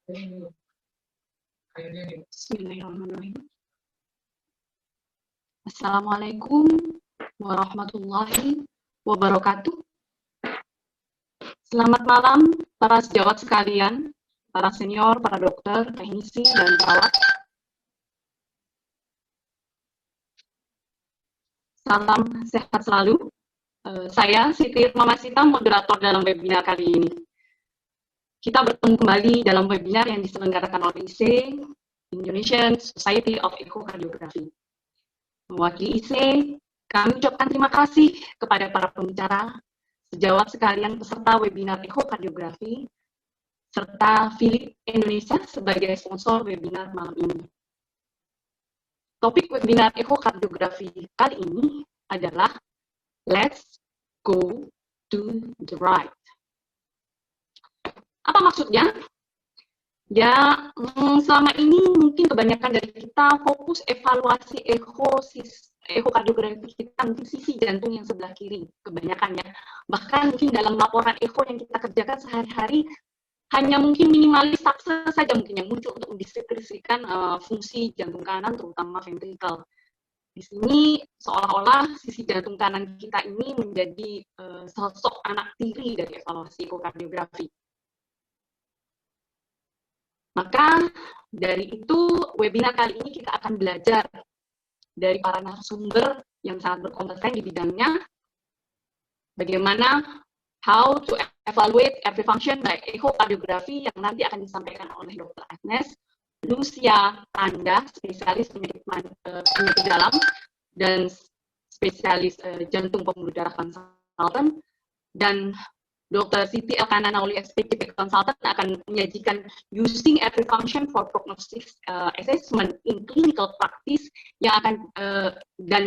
Bismillahirrahmanirrahim. Assalamualaikum warahmatullahi wabarakatuh. Selamat malam para sejawat sekalian, para senior, para dokter, teknisi, dan perawat. Salam sehat selalu. Saya Siti Mamasita, moderator dalam webinar kali ini. Kita bertemu kembali dalam webinar yang diselenggarakan oleh IC, Indonesian Society of Echocardiografi. Mewakili IC, kami ucapkan terima kasih kepada para pembicara, sejawat sekalian peserta webinar echocardiografi, serta Philips Indonesia sebagai sponsor webinar malam ini. Topik webinar echocardiografi kali ini adalah Let's Go to the Right. Apa maksudnya? Ya, selama ini mungkin kebanyakan dari kita fokus evaluasi echocardiografi kita mungkin sisi jantung yang sebelah kiri, kebanyakan ya. Bahkan mungkin dalam laporan echo yang kita kerjakan sehari-hari, hanya mungkin minimalis taksa saja mungkin yang muncul untuk mendeskripsikan fungsi jantung kanan, terutama ventrikel. Di sini seolah-olah sisi jantung kanan kita ini menjadi sosok anak tiri dari evaluasi echocardiografi. Maka dari itu webinar kali ini kita akan belajar dari para narasumber yang sangat berkompeten di bidangnya, bagaimana how to evaluate every function by echocardiografi yang nanti akan disampaikan oleh Dr. Agnes Lucia Panda, spesialis penyakit dalam dan spesialis jantung pembuluh darah konsultan, dan Dr. Siti Elkana Nauli, SPCP Consultant, akan menyajikan using every function for prognosis assessment in clinical practice yang akan dan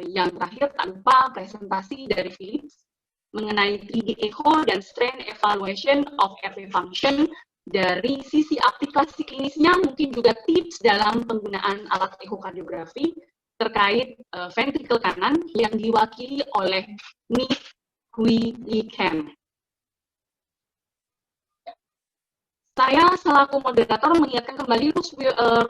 yang terakhir tanpa presentasi dari Philips mengenai 3D echo dan strain evaluation of every function dari sisi aplikasi klinisnya, mungkin juga tips dalam penggunaan alat echocardiografi terkait ventrikel kanan yang diwakili oleh Nick Hui Kem. Saya selaku moderator mengingatkan kembali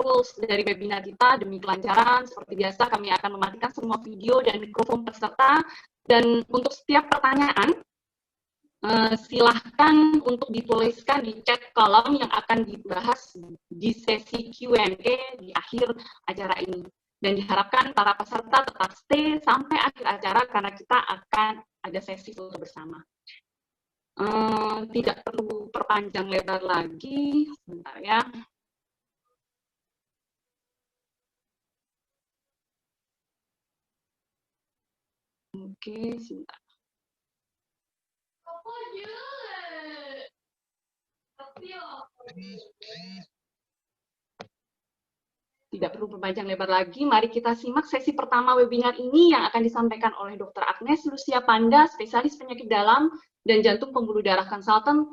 rules dari webinar kita demi kelancaran. Seperti biasa kami akan mematikan semua video dan mikrofon peserta, dan untuk setiap pertanyaan silahkan untuk dituliskan di chat kolom yang akan dibahas di sesi Q&A di akhir acara ini. Dan diharapkan para peserta tetap stay sampai akhir acara karena kita akan ada sesi foto bersama. Tidak perlu perpanjang lebar lagi, sebentar ya. Oke, sebentar. Tidak perlu perpanjang lebar lagi, mari kita simak sesi pertama webinar ini yang akan disampaikan oleh Dr. Agnes Lucia Panda, spesialis penyakit dalam dan jantung pembuluh darah konsultan.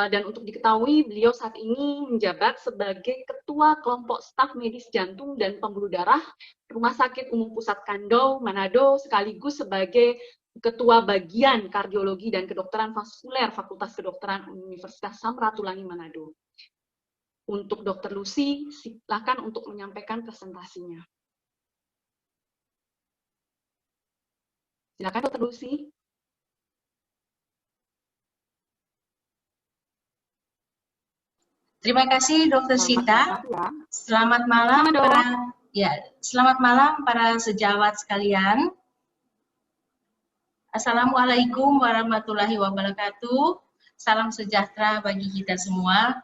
Dan untuk diketahui, beliau saat ini menjabat sebagai Ketua Kelompok Staf Medis Jantung dan Pembuluh Darah Rumah Sakit Umum Pusat Kandau, Manado, sekaligus sebagai Ketua Bagian Kardiologi dan Kedokteran Vaskuler Fakultas Kedokteran Universitas Samratulangi Manado. Untuk Dr. Lucy, silakan untuk menyampaikan presentasinya. Silakan Dr. Lucy. Terima kasih Dr. Sita. Selamat malam selamat malam para sejawat sekalian. Assalamualaikum warahmatullahi wabarakatuh. Salam sejahtera bagi kita semua.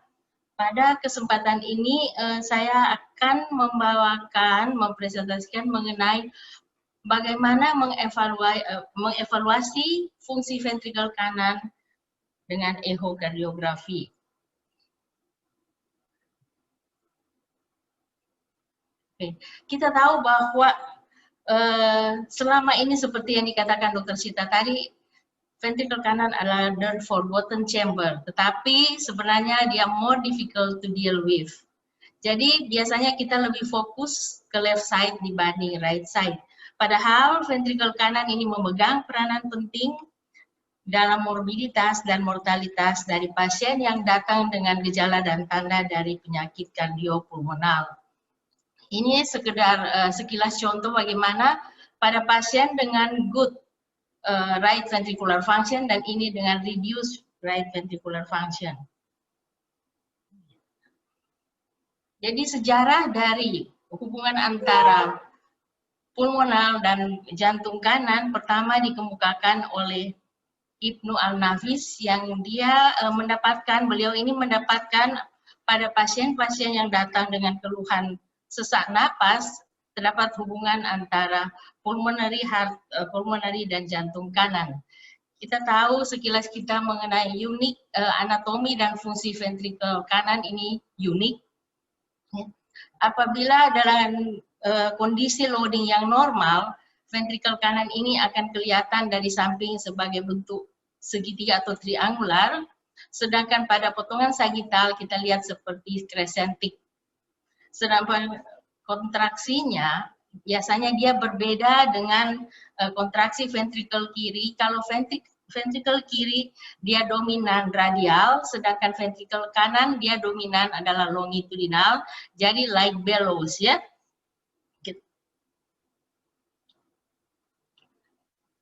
Pada kesempatan ini saya akan mempresentasikan mengenai bagaimana mengevaluasi fungsi ventrikel kanan dengan echocardiografi. Kita tahu bahwa selama ini seperti yang dikatakan Dr. Sita tadi, ventrikel kanan adalah the forgotten chamber, tetapi sebenarnya dia more difficult to deal with. Jadi biasanya kita lebih fokus ke left side dibanding right side. Padahal ventrikel kanan ini memegang peranan penting dalam morbiditas dan mortalitas dari pasien yang datang dengan gejala dan tanda dari penyakit kardiopulmonal. Ini sekedar sekilas contoh bagaimana pada pasien dengan good right ventricular function dan ini dengan reduced right ventricular function. Jadi sejarah dari hubungan antara pulmonal dan jantung kanan pertama dikemukakan oleh Ibnu Al-Nafis yang dia beliau ini mendapatkan pada pasien-pasien yang datang dengan keluhan sesak napas terdapat hubungan antara pulmonary dan jantung kanan. Kita tahu sekilas kita mengenai anatomi dan fungsi ventrikel kanan ini unik. Apabila dalam kondisi loading yang normal, ventrikel kanan ini akan kelihatan dari samping sebagai bentuk segitiga atau triangular, sedangkan pada potongan sagital kita lihat seperti crescentic. Sedangkan kontraksinya biasanya dia berbeda dengan kontraksi ventrikel kiri. Kalau ventrikel kiri dia dominan radial, sedangkan ventrikel kanan dia dominan adalah longitudinal, jadi like bellows ya.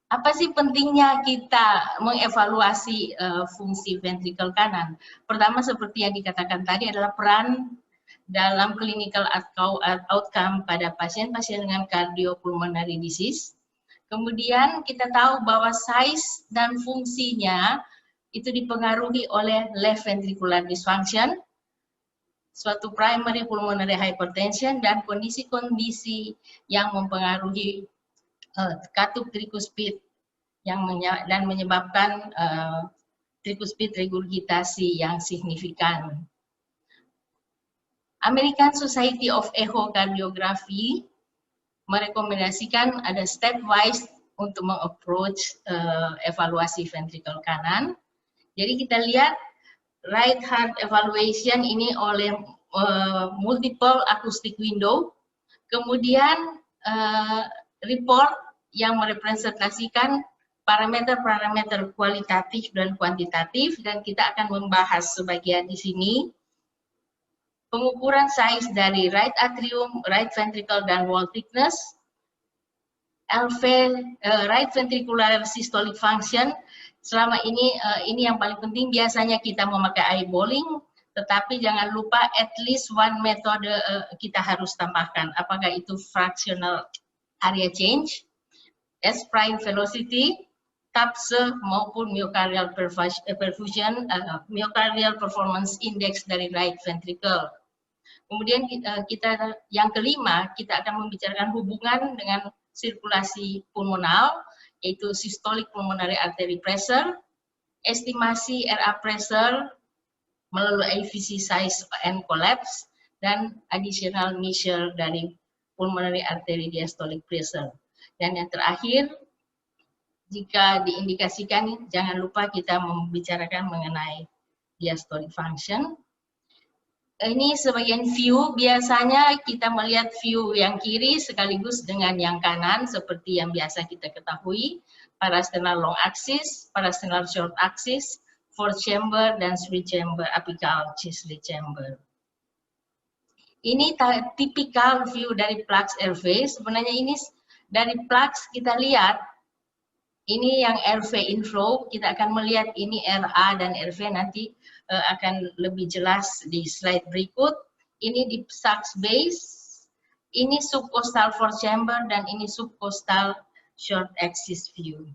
Apa sih pentingnya kita mengevaluasi fungsi ventrikel kanan? Pertama seperti yang dikatakan tadi adalah peran dalam clinical outcome pada pasien-pasien dengan cardiopulmonary disease. Kemudian kita tahu bahwa size dan fungsinya itu dipengaruhi oleh left ventricular dysfunction, suatu primary pulmonary hypertension, dan kondisi-kondisi yang mempengaruhi katup trikuspid dan menyebabkan trikuspid regurgitasi yang signifikan. American Society of Echocardiography merekomendasikan ada stepwise untuk mengapproach evaluasi ventrikel kanan. Jadi kita lihat right heart evaluation ini oleh multiple acoustic window, kemudian report yang merepresentasikan parameter-parameter kualitatif dan kuantitatif, dan kita akan membahas sebagian di sini. Pengukuran size dari right atrium, right ventricle, dan wall thickness, right ventricular systolic function. Selama ini yang paling penting, biasanya kita memakai eyeballing, tetapi jangan lupa at least one metode kita harus tambahkan. Apakah itu fractional area change, S prime velocity, TAPSE maupun myocardial perfusion, myocardial performance index dari right ventricle. Kemudian kita yang kelima, kita akan membicarakan hubungan dengan sirkulasi pulmonal, yaitu systolic pulmonary artery pressure, estimasi RA pressure melalui AVC size and collapse, dan additional measure dari pulmonary artery diastolic pressure. Dan yang terakhir, jika diindikasikan, jangan lupa kita membicarakan mengenai diastolic function. Ini sebagian view, biasanya kita melihat view yang kiri sekaligus dengan yang kanan seperti yang biasa kita ketahui, parasternal long axis, parasternal short axis, fourth chamber, dan three chamber apical Chesley chamber. Ini tipikal view dari plaques airway. Sebenarnya ini dari plaques kita lihat, ini yang RV inflow, kita akan melihat ini RA dan RV nanti akan lebih jelas di slide berikut. Ini di sacs base, ini subcostal fourth chamber, dan ini subcostal short axis view.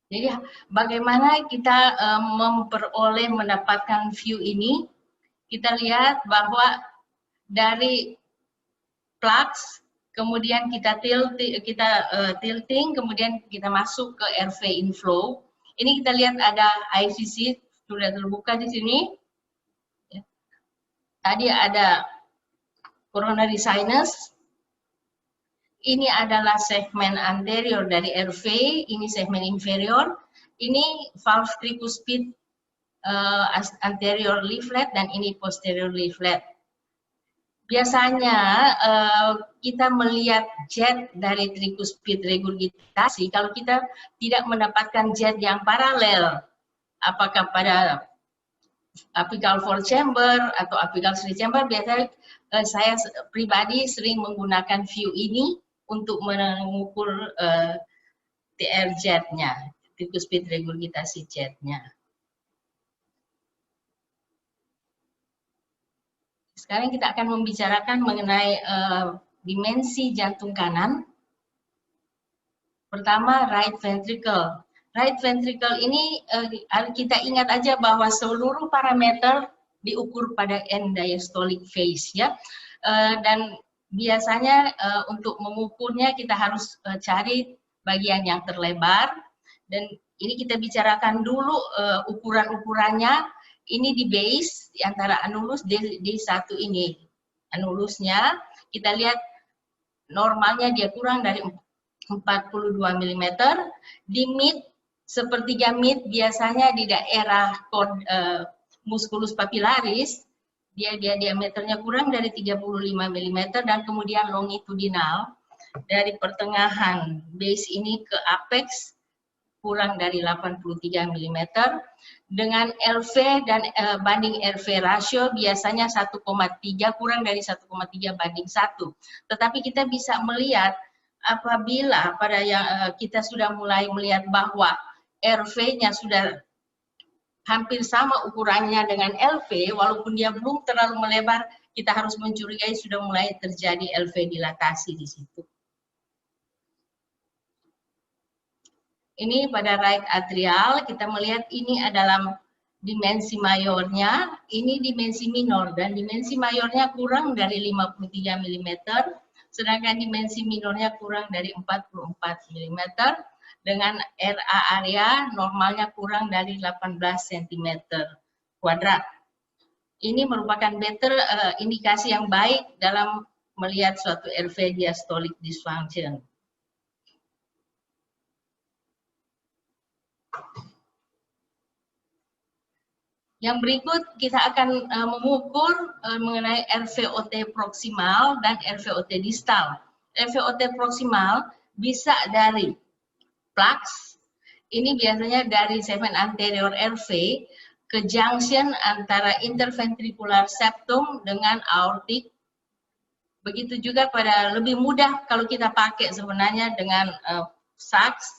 Jadi bagaimana kita mendapatkan view ini? Kita lihat bahwa dari plaques, kemudian kita tilting, kemudian kita masuk ke RV inflow. Ini kita lihat ada IVC sudah terbuka di sini. Tadi ada coronary sinus. Ini adalah segmen anterior dari RV, ini segmen inferior. Ini valve tricuspid anterior leaflet dan ini posterior leaflet. biasanya kita melihat jet dari tricuspid regurgitasi kalau kita tidak mendapatkan jet yang paralel, apakah pada apical 4 chamber atau apical 3 chamber. Biasanya saya pribadi sering menggunakan view ini untuk mengukur TR jetnya, tricuspid regurgitasi jetnya. Sekarang kita akan membicarakan mengenai dimensi jantung kanan. Pertama, right ventricle. Right ventricle ini kita ingat aja bahwa seluruh parameter diukur pada end diastolic phase ya. Dan biasanya untuk mengukurnya kita harus cari bagian yang terlebar. Dan ini kita bicarakan dulu ukuran-ukurannya. Ini di base di antara anulus D1 ini. Anulusnya kita lihat normalnya dia kurang dari 42 mm. Di mid, sepertiga mid biasanya di daerah musculus papillaris, dia diameternya kurang dari 35 mm dan kemudian longitudinal dari pertengahan base ini ke apex kurang dari 83 mm dengan LV dan banding RV ratio biasanya 1,3 kurang dari 1,3 banding 1. Tetapi kita bisa melihat apabila pada yang kita sudah mulai melihat bahwa RV-nya sudah hampir sama ukurannya dengan LV, walaupun dia belum terlalu melebar, kita harus mencurigai sudah mulai terjadi LV dilatasi di situ. Ini pada right atrial, kita melihat ini adalah dimensi mayornya, ini dimensi minor, dan dimensi mayornya kurang dari 53 mm, sedangkan dimensi minornya kurang dari 44 mm, dengan RA area normalnya kurang dari 18 cm kuadrat. Ini merupakan better indikasi yang baik dalam melihat suatu RV diastolic dysfunction. Yang berikut kita akan mengukur mengenai RVOT proksimal dan RVOT distal. RVOT proksimal bisa dari plaques, ini biasanya dari segmen anterior RV ke junction antara interventricular septum dengan aortic. Begitu juga pada lebih mudah kalau kita pakai sebenarnya dengan sax.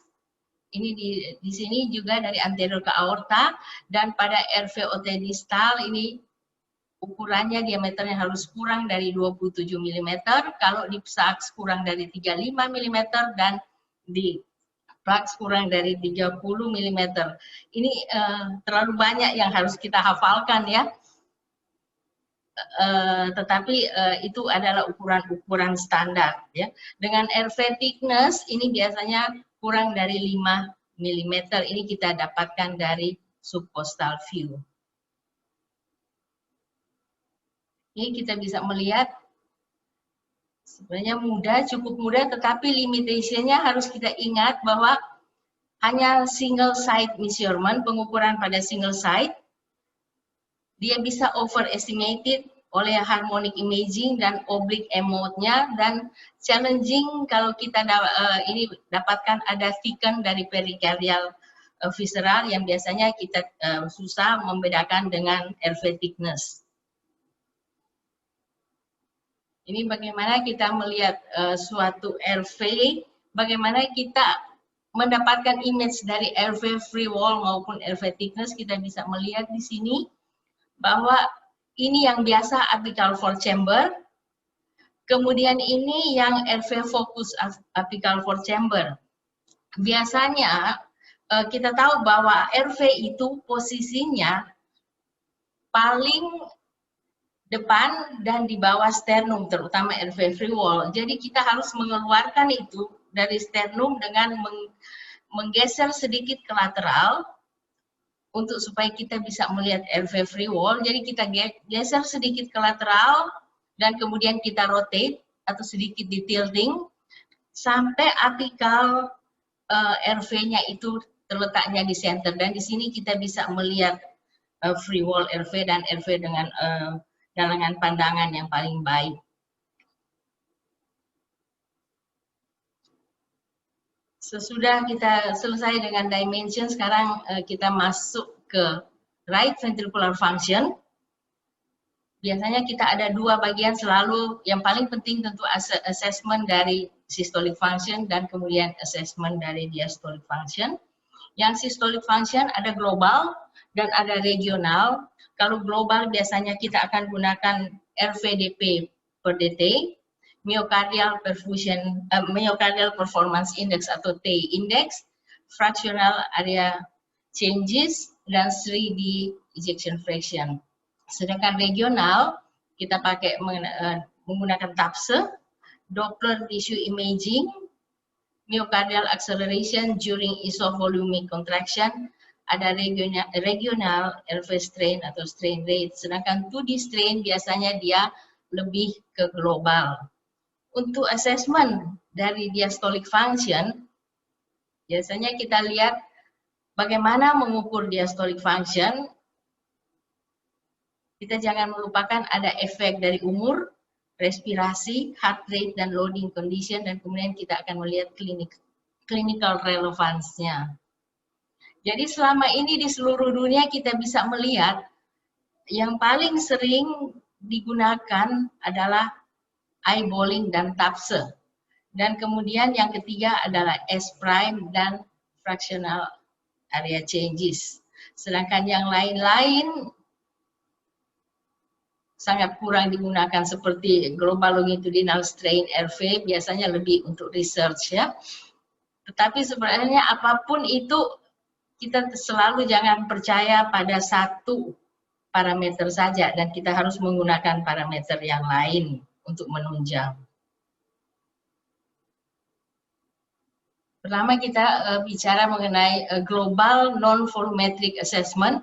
Ini di sini juga dari anterior ke aorta, dan pada RVOT distal ini ukurannya diameternya harus kurang dari 27 mm, kalau di sax kurang dari 35 mm dan di plaques kurang dari 30 mm. Ini terlalu banyak yang harus kita hafalkan ya. Tetapi itu adalah ukuran-ukuran standar ya. Dengan RV thickness ini biasanya kurang dari 5 mm, ini kita dapatkan dari subcostal view. Ini kita bisa melihat sebenarnya mudah, cukup mudah, tetapi limitationnya harus kita ingat bahwa hanya single site measurement, pengukuran pada single site, dia bisa overestimated oleh harmonic imaging dan oblique mode-nya, dan challenging kalau kita ini dapatkan ada thicken dari pericardial visceral yang biasanya kita susah membedakan dengan RV thickness. Ini bagaimana kita melihat suatu RV, bagaimana kita mendapatkan image dari RV free wall maupun RV thickness. Kita bisa melihat di sini bahwa ini yang biasa apical 4 chamber, kemudian ini yang RV focus apical 4 chamber. Biasanya kita tahu bahwa RV itu posisinya paling depan dan di bawah sternum, terutama RV free wall. Jadi kita harus mengeluarkan itu dari sternum dengan menggeser sedikit ke lateral, untuk supaya kita bisa melihat RV free wall. Jadi kita geser sedikit ke lateral dan kemudian kita rotate atau sedikit di tilting sampai apical RV-nya itu terletaknya di center, dan di sini kita bisa melihat free wall RV dan RV dengan dalangan pandangan yang paling baik. Sesudah kita selesai dengan dimension, sekarang kita masuk ke right ventricular function. Biasanya kita ada dua bagian selalu, yang paling penting tentu assessment dari systolic function dan kemudian assessment dari diastolic function. Yang systolic function ada global dan ada regional. Kalau global biasanya kita akan gunakan RVDP per dt, myocardial performance index atau T index, fractional area changes, dan 3D ejection fraction. Sedangkan regional kita pakai menggunakan TAPSE, Doppler tissue imaging, myocardial acceleration during isovolumic contraction, ada regional RV strain atau strain rate. Sedangkan 2D strain biasanya dia lebih ke global. Untuk assessment dari diastolic function, biasanya kita lihat bagaimana mengukur diastolic function. Kita jangan melupakan ada efek dari umur, respirasi, heart rate, dan loading condition, dan kemudian kita akan melihat clinical relevance-nya. Jadi selama ini di seluruh dunia kita bisa melihat yang paling sering digunakan adalah eyeballing dan TAPSE. Dan kemudian yang ketiga adalah S prime dan fractional area changes. Sedangkan yang lain-lain sangat kurang digunakan seperti global longitudinal strain RV, biasanya lebih untuk research ya. Tetapi sebenarnya apapun itu kita selalu jangan percaya pada satu parameter saja dan kita harus menggunakan parameter yang lain untuk menunjang. Pertama kita bicara mengenai global non-volumetric assessment.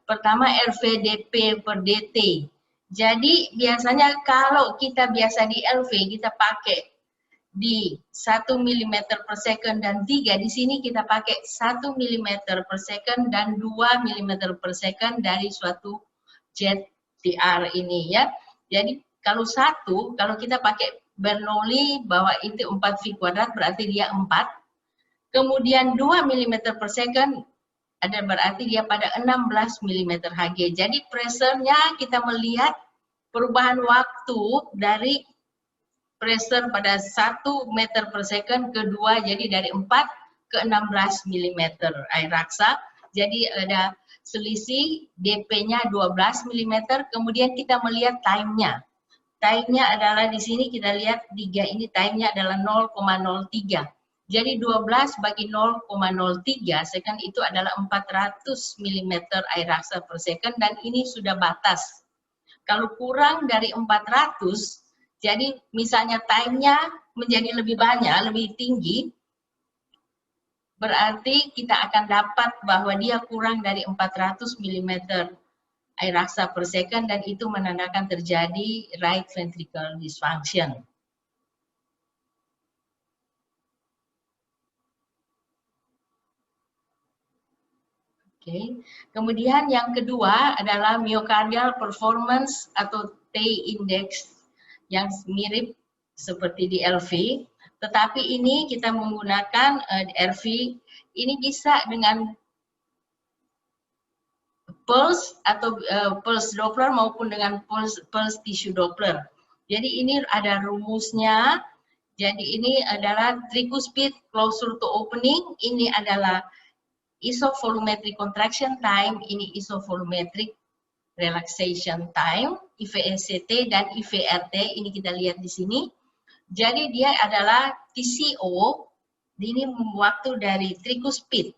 Pertama RVDP per dt. Jadi biasanya kalau kita biasa di LV kita pakai di 1 mm per second dan 3, di sini kita pakai 1 mm per second dan 2 mm per second dari suatu jet TR ini ya. Jadi kalau kita pakai Bernoulli bahwa itu 4 V kuadrat berarti dia 4. Kemudian 2 mm per second ada berarti dia pada 16 mm Hg. Jadi pressure-nya kita melihat perubahan waktu dari pressure pada 1 meter per second ke 2, jadi dari 4 ke 16 mm air raksa. Jadi ada selisih DP-nya 12 mm, kemudian kita melihat time-nya. Time-nya adalah di sini kita lihat 3 ini time-nya adalah 0,03. Jadi 12 bagi 0,03 second itu adalah 400 mm air raksa per second dan ini sudah batas. Kalau kurang dari 400, jadi misalnya time-nya menjadi lebih banyak, lebih tinggi, berarti kita akan dapat bahwa dia kurang dari 400 mm air raksa per second dan itu menandakan terjadi right ventricle dysfunction. Kemudian yang kedua adalah myocardial performance atau T index yang mirip seperti di LV, tetapi ini kita menggunakan RV, ini bisa dengan pulse atau pulse Doppler maupun dengan pulse tissue Doppler. Jadi ini ada rumusnya. Jadi ini adalah tricuspid closure to opening, ini adalah isovolumetric contraction time, ini isovolumetric relaxation time, IVSCT dan IVRT, ini kita lihat di sini. Jadi dia adalah TCO, ini waktu dari tricuspid,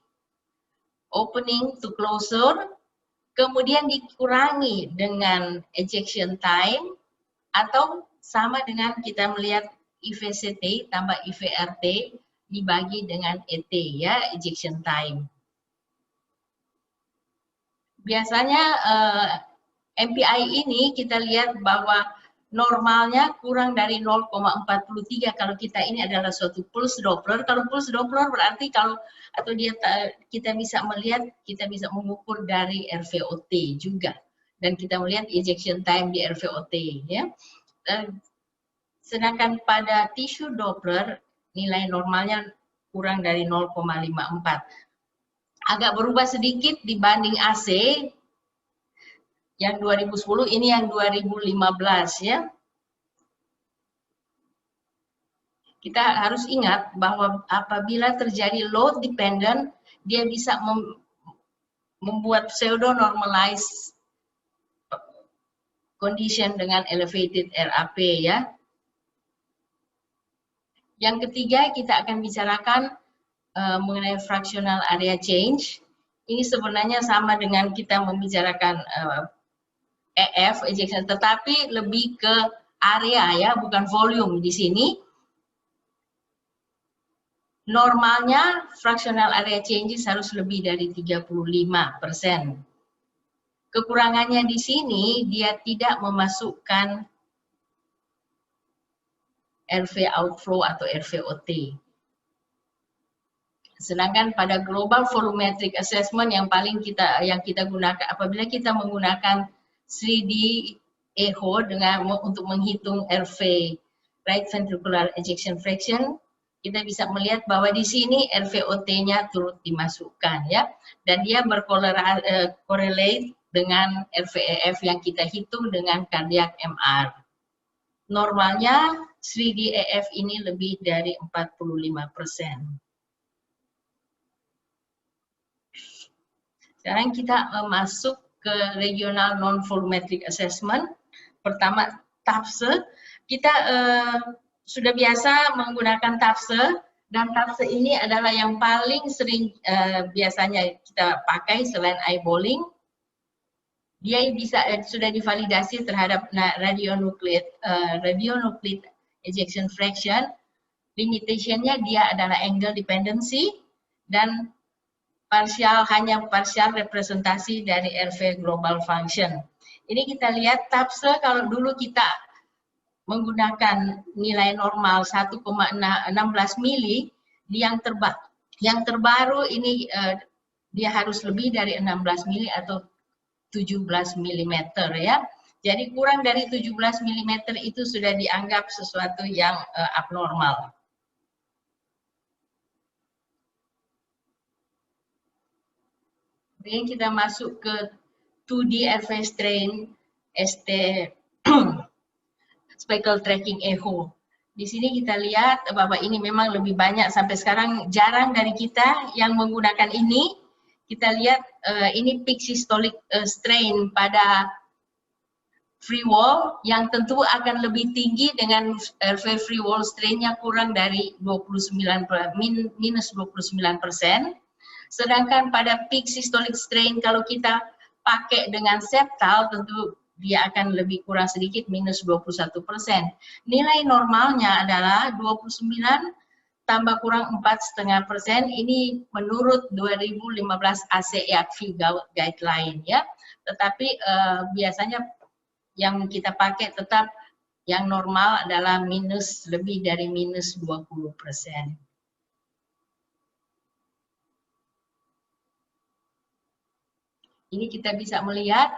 opening to closure, kemudian dikurangi dengan ejection time, atau sama dengan kita melihat IVCT tambah IVRT dibagi dengan ET ya, ejection time. Biasanya MPI ini kita lihat bahwa normalnya kurang dari 0,43 kalau kita ini adalah suatu pulse Doppler. Kalau pulse Doppler berarti kita bisa melihat, kita bisa mengukur dari RVOT juga. Dan kita melihat ejection time di RVOT ya. Sedangkan pada tissue Doppler nilai normalnya kurang dari 0,54. Agak berubah sedikit dibanding AC yang 2010, ini yang 2015 ya. Kita harus ingat bahwa apabila terjadi load dependent, dia bisa membuat pseudo normalized condition dengan elevated RAP ya. Yang ketiga kita akan bicarakan mengenai fractional area change. Ini sebenarnya sama dengan kita membicarakan EF ejection, tetapi lebih ke area ya, bukan volume di sini. Normalnya fractional area changes harus lebih dari 35%. Kekurangannya di sini dia tidak memasukkan RV outflow atau RVOT. Sedangkan pada global volumetric assessment yang paling kita gunakan apabila kita menggunakan 3D echo untuk menghitung RV right ventricular ejection fraction, kita bisa melihat bahwa di sini RVOT-nya turut dimasukkan ya, dan dia berkorelate dengan RVEF yang kita hitung dengan cardiac MR. Normalnya 3D EF ini lebih dari 45%. Sekarang kita masuk ke regional non-volumetric assessment. Pertama, TAFSE. Kita sudah biasa menggunakan TAFSE, dan TAFSE ini adalah yang paling sering biasanya kita pakai selain eyeballing. Dia bisa sudah divalidasi terhadap radionuclide ejection fraction. Limitationnya dia adalah angle dependency dan hanya partial representasi dari RV global function. Ini kita lihat TAFSE kalau dulu kita menggunakan nilai normal 1,16 mili, yang terbaru ini dia harus lebih dari 16 mili atau 17 mm ya. Jadi kurang dari 17 mm itu sudah dianggap sesuatu yang abnormal. Kemudian kita masuk ke 2D RV strain ST speckle tracking echo. Di sini kita lihat bahwa ini memang lebih banyak, sampai sekarang jarang dari kita yang menggunakan ini. Kita lihat ini peak systolic strain pada free wall yang tentu akan lebih tinggi dengan RV free wall strainnya kurang dari minus 29%. Sedangkan pada peak systolic strain kalau kita pakai dengan septal tentu dia akan lebih kurang sedikit, minus 21%. Nilai normalnya adalah 29 tambah kurang 4,5%, ini menurut 2015 ACE-ACFI guideline ya. Tetapi biasanya yang kita pakai tetap yang normal adalah lebih dari minus 20%. Ini kita bisa melihat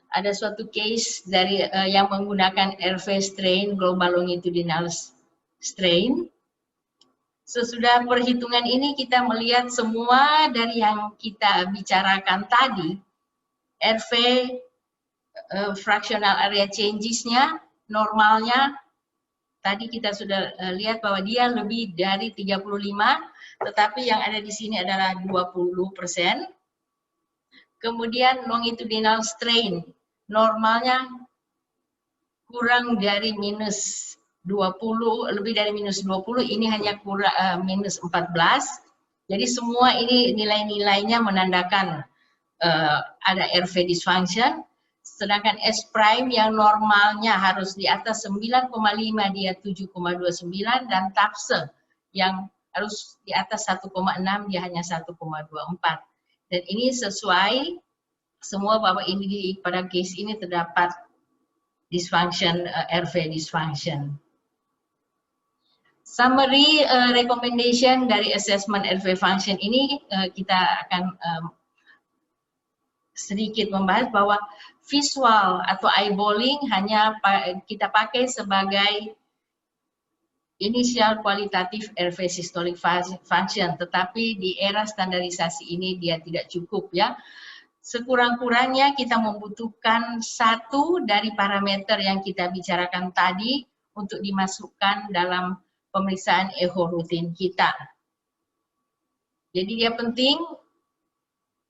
ada suatu case dari yang menggunakan RV strain, global longitudinal strain. Sesudah perhitungan ini kita melihat semua dari yang kita bicarakan tadi, RV fractional area changes-nya, normalnya, tadi kita sudah lihat bahwa dia lebih dari 35, tetapi yang ada di sini adalah 20%. Kemudian longitudinal strain, normalnya kurang dari minus 20, lebih dari minus 20, ini hanya kurang minus 14. Jadi semua ini nilai-nilainya menandakan ada RV dysfunction. Sedangkan S prime yang normalnya harus di atas 9,5 dia 7,29, dan TAFSE yang harus di atas 1,6 dia hanya 1,24. Dan ini sesuai semua bahwa ini pada case ini terdapat dysfunction, RV dysfunction. Summary recommendation dari assessment RV function ini kita akan sedikit membahas bahwa visual atau eyeballing hanya kita pakai sebagai inisial kualitatif RV systolic function, tetapi di era standarisasi ini dia tidak cukup ya. Sekurang-kurangnya kita membutuhkan satu dari parameter yang kita bicarakan tadi untuk dimasukkan dalam pemeriksaan echo rutin kita. Jadi dia penting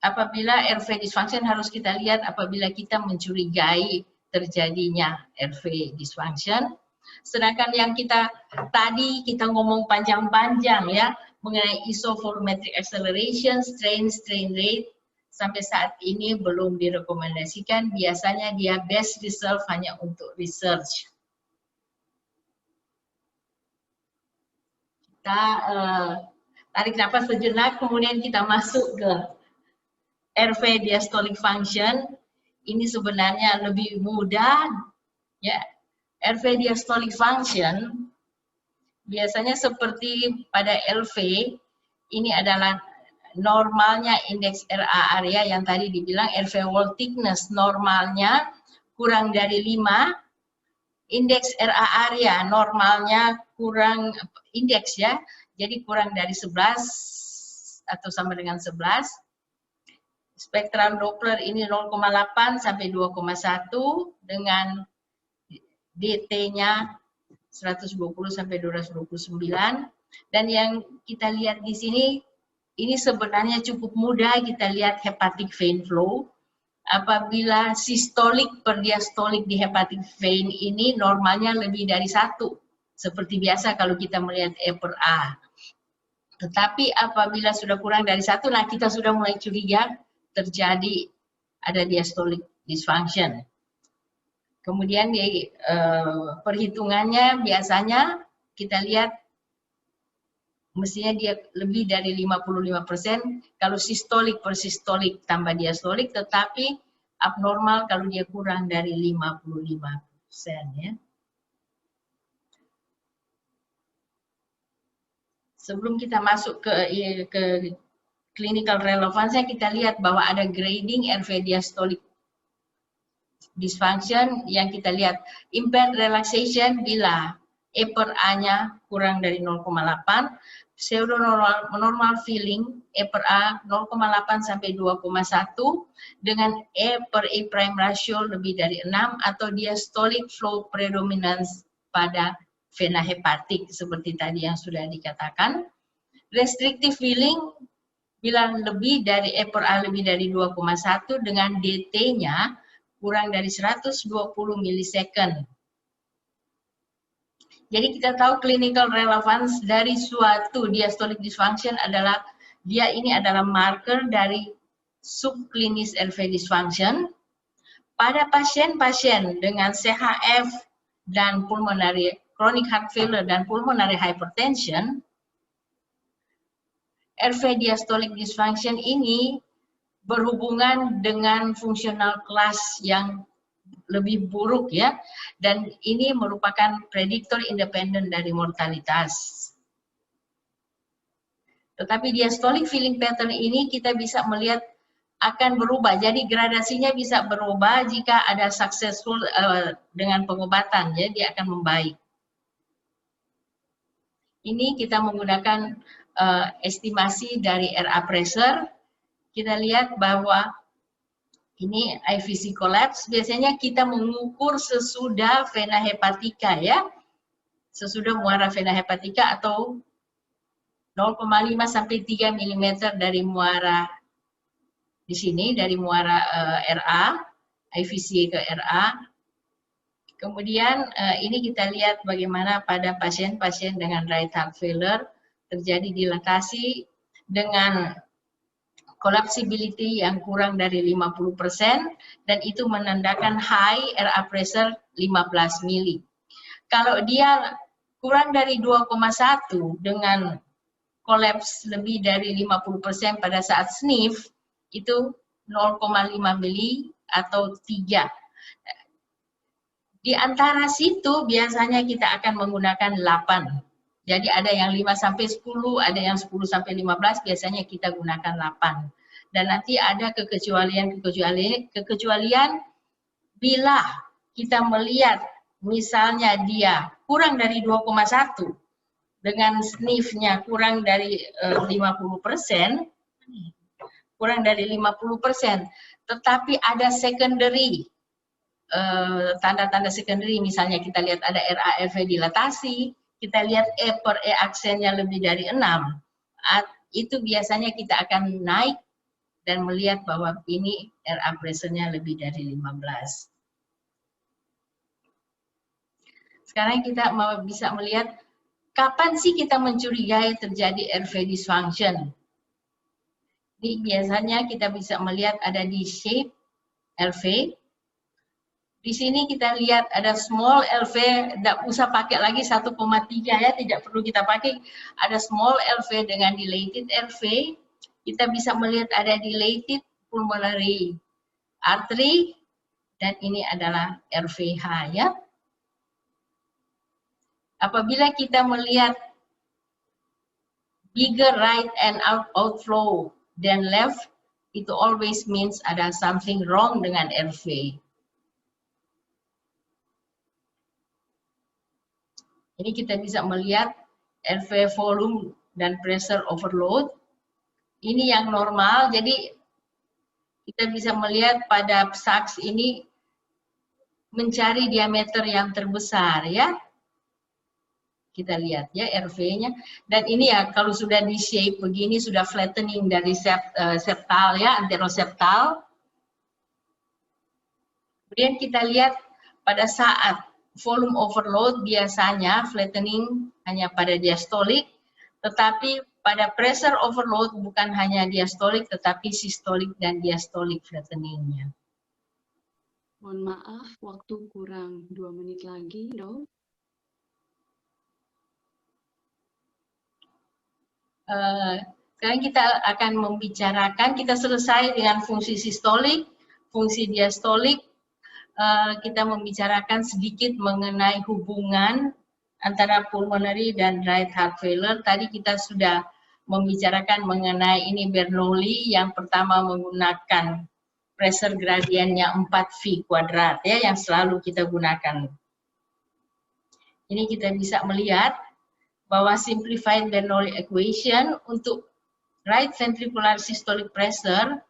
apabila RV dysfunction harus kita lihat apabila kita mencurigai terjadinya RV dysfunction. Sedangkan yang tadi kita ngomong panjang-panjang ya mengenai isovolumetric acceleration, strain rate, sampai saat ini belum direkomendasikan. Biasanya dia best reserve hanya untuk research. Kita tarik nafas sejenak, kemudian kita masuk ke RV diastolic function. Ini sebenarnya lebih mudah ya. RV diastolic function biasanya seperti pada LV, ini adalah normalnya indeks RA area yang tadi dibilang RV wall thickness normalnya kurang dari 5, indeks RA area normalnya kurang indeks ya, jadi kurang dari 11 atau sama dengan 11. Spektral Doppler ini 0,8 sampai 2,1 dengan DT-nya 120 sampai 229. Dan yang kita lihat di sini, ini sebenarnya cukup mudah kita lihat hepatic vein flow. Apabila sistolik per diastolik di hepatic vein ini normalnya lebih dari 1. Seperti biasa kalau kita melihat E per A. Tetapi apabila sudah kurang dari 1, nah kita sudah mulai curiga terjadi ada diastolic dysfunction. Kemudian di perhitungannya biasanya kita lihat mestinya dia lebih dari 55% kalau sistolik per sistolik tambah diastolik, tetapi abnormal kalau dia kurang dari 55% ya. Sebelum kita masuk ke clinical relevance, kita lihat bahwa ada grading RV diastolic dysfunction yang kita lihat impaired relaxation bila E per A-nya kurang dari 0,8, pseudo normal feeling E per A 0,8 sampai 2,1 dengan E per E prime ratio lebih dari 6 atau diastolic flow predominance pada vena hepatik seperti tadi yang sudah dikatakan. Restrictive feeling bila lebih dari E per A lebih dari 2,1 dengan DT-nya kurang dari 120 milisecond. Jadi kita tahu clinical relevance dari suatu diastolic dysfunction adalah dia ini adalah marker dari subklinis RV dysfunction. Pada pasien-pasien dengan CHF dan pulmonary chronic heart failure dan pulmonary hypertension, RV diastolic dysfunction ini berhubungan dengan fungsional kelas yang lebih buruk ya, dan ini merupakan prediktor independen dari mortalitas. Tetapi diastolic feeling pattern ini kita bisa melihat akan berubah, jadi gradasinya bisa berubah jika ada successful dengan pengobatan ya, dia akan membaik. Ini kita menggunakan estimasi dari RA pressure. Kita lihat bahwa ini IVC collapse, biasanya kita mengukur sesudah vena hepatika ya, sesudah muara vena hepatika atau 0,5 sampai 3 mm dari muara di sini, dari muara RA, IVC ke RA. Kemudian ini kita lihat bagaimana pada pasien-pasien dengan right heart failure terjadi dilatasi dengan collapsibility yang kurang dari 50% dan itu menandakan high RA pressure 15 mili. Kalau dia kurang dari 2,1 dengan collapse lebih dari 50% pada saat sniff, itu 0,5 mili atau 3. Di antara situ biasanya kita akan menggunakan 8. Jadi ada yang 5 sampai 10, ada yang 10 sampai 15, biasanya kita gunakan 8. Dan nanti ada kekecualian bila kita melihat misalnya dia kurang dari 2,1 dengan SNF-nya kurang dari 50%, tetapi ada secondary, tanda-tanda secondary, misalnya kita lihat ada RAF dilatasi, kita lihat E per E aksennya lebih dari 6, itu biasanya kita akan naik dan melihat bahwa ini RA pressure-nya lebih dari 15. Sekarang kita bisa melihat kapan sih kita mencurigai terjadi RV dysfunction. Ini biasanya kita bisa melihat ada di shape RV. Di sini kita lihat ada small LV, tidak usah pakai lagi 1,3 ya, tidak perlu kita pakai. Ada small LV dengan dilated RV. Kita bisa melihat ada dilated pulmonary artery, dan ini adalah RVH ya. Apabila kita melihat bigger right and outflow than left, itu always means ada something wrong dengan RV. Ini kita bisa melihat RV volume dan pressure overload. Ini yang normal, jadi kita bisa melihat pada SAX ini mencari diameter yang terbesar ya. Kita lihat ya RV-nya. Dan ini ya kalau sudah di shape begini, sudah flattening dari septal ya, anteroseptal. Kemudian kita lihat pada saat volume overload biasanya flattening hanya pada diastolik, tetapi pada pressure overload bukan hanya diastolik tetapi sistolik dan diastolik flatteningnya. Mohon maaf, waktu kurang 2 menit lagi, Dok. Sekarang kita akan membicarakan, kita selesai dengan fungsi sistolik, fungsi diastolik. Kita membicarakan sedikit mengenai hubungan antara pulmonary dan right heart failure. Tadi kita sudah membicarakan mengenai ini Bernoulli, yang pertama menggunakan pressure gradientnya 4V kuadrat ya, yang selalu kita gunakan. Ini kita bisa melihat bahwa simplified Bernoulli equation untuk right ventricular systolic pressure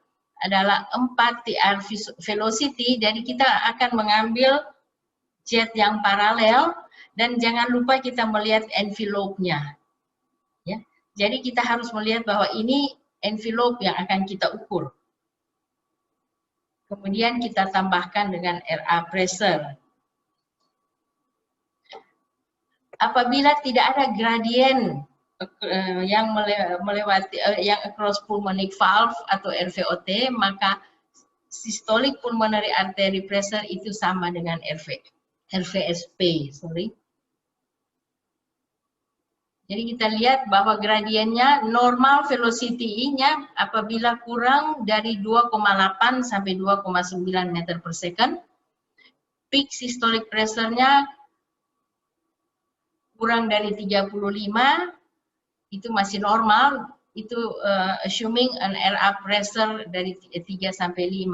adalah 4 TR velocity, jadi kita akan mengambil jet yang paralel, dan jangan lupa kita melihat envelope-nya. Ya. Jadi kita harus melihat bahwa ini envelope yang akan kita ukur. Kemudian kita tambahkan dengan RA pressure. Apabila tidak ada gradien yang melewati yang across pulmonic valve atau RVOT, maka systolic pulmonary artery pressure itu sama dengan RVSP. Jadi kita lihat bahwa gradiennya normal velocity-nya apabila kurang dari 2,8 sampai 2,9 meter per second, peak systolic pressure-nya kurang dari 35, itu masih normal, itu assuming an RA pressure dari 3 sampai 5.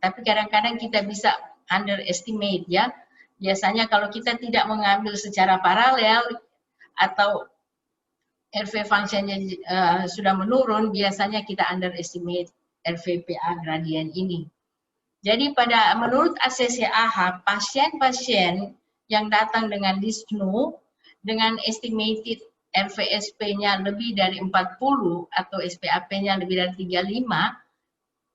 Tapi kadang-kadang kita bisa underestimate ya. Biasanya kalau kita tidak mengambil secara paralel atau RV function-nya sudah menurun, biasanya kita underestimate RVPA gradient ini. Jadi menurut ACCAH, pasien-pasien yang datang dengan dyspnea dengan estimated RVSP-nya lebih dari 40 atau SPAP-nya lebih dari 35,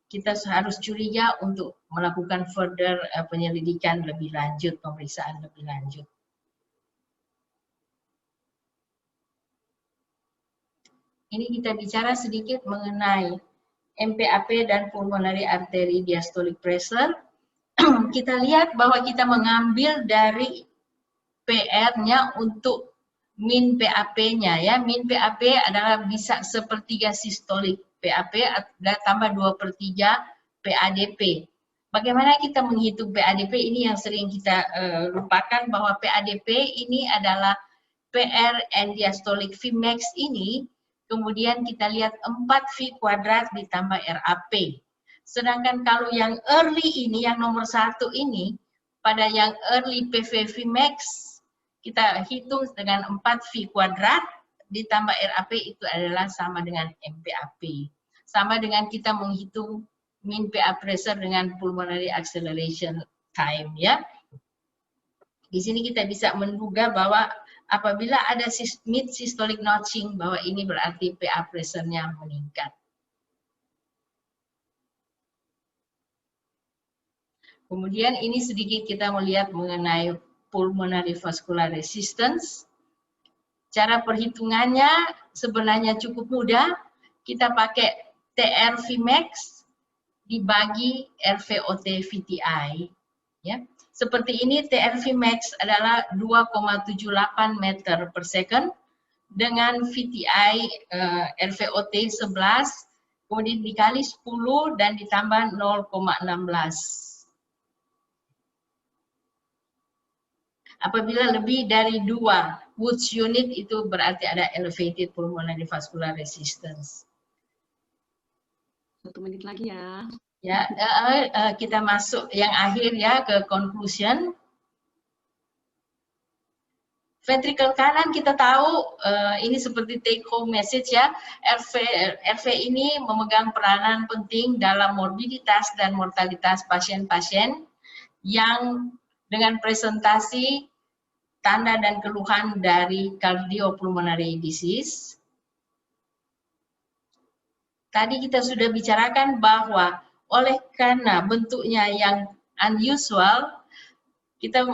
kita harus curiga untuk melakukan further penyelidikan lebih lanjut, pemeriksaan lebih lanjut. Ini kita bicara sedikit mengenai MPAP dan pulmonary artery diastolic pressure. Kita lihat bahwa kita mengambil dari PR-nya untuk min PAP-nya ya. Min PAP adalah bisa sepertiga sistolik PAP tambah 2/3 PADP. Bagaimana kita menghitung PADP? Ini yang sering kita lupakan, bahwa PADP ini adalah PR and diastolic Vmax ini, kemudian kita lihat 4V kuadrat ditambah RAP. Sedangkan kalau yang early ini, yang nomor 1 ini, pada yang early PV Vmax, kita hitung dengan 4V kuadrat ditambah RAP itu adalah sama dengan MPAP. Sama dengan kita menghitung mean PA pressure dengan pulmonary acceleration time ya. Di sini kita bisa menduga bahwa apabila ada mid systolic notching bahwa ini berarti PA pressure-nya meningkat. Kemudian ini sedikit kita melihat mengenai pulmonary vascular resistance. Cara perhitungannya sebenarnya cukup mudah. Kita pakai TR Vmax dibagi RVOT VTI. Ya. Seperti ini TR Vmax adalah 2,78 meter per second dengan VTI RVOT 11, kemudian dikali 10 dan ditambah 0,16. Apabila lebih dari 2 Woods unit itu berarti ada elevated pulmonary vascular resistance. 1 menit lagi ya. Ya, kita masuk yang akhir ya ke conclusion. Ventricle kanan kita tahu ini seperti take home message ya. RV ini memegang peranan penting dalam morbiditas dan mortalitas pasien-pasien yang dengan presentasi tanda dan keluhan dari cardiopulmonary disease. Tadi kita sudah bicarakan bahwa oleh karena bentuknya yang unusual, kita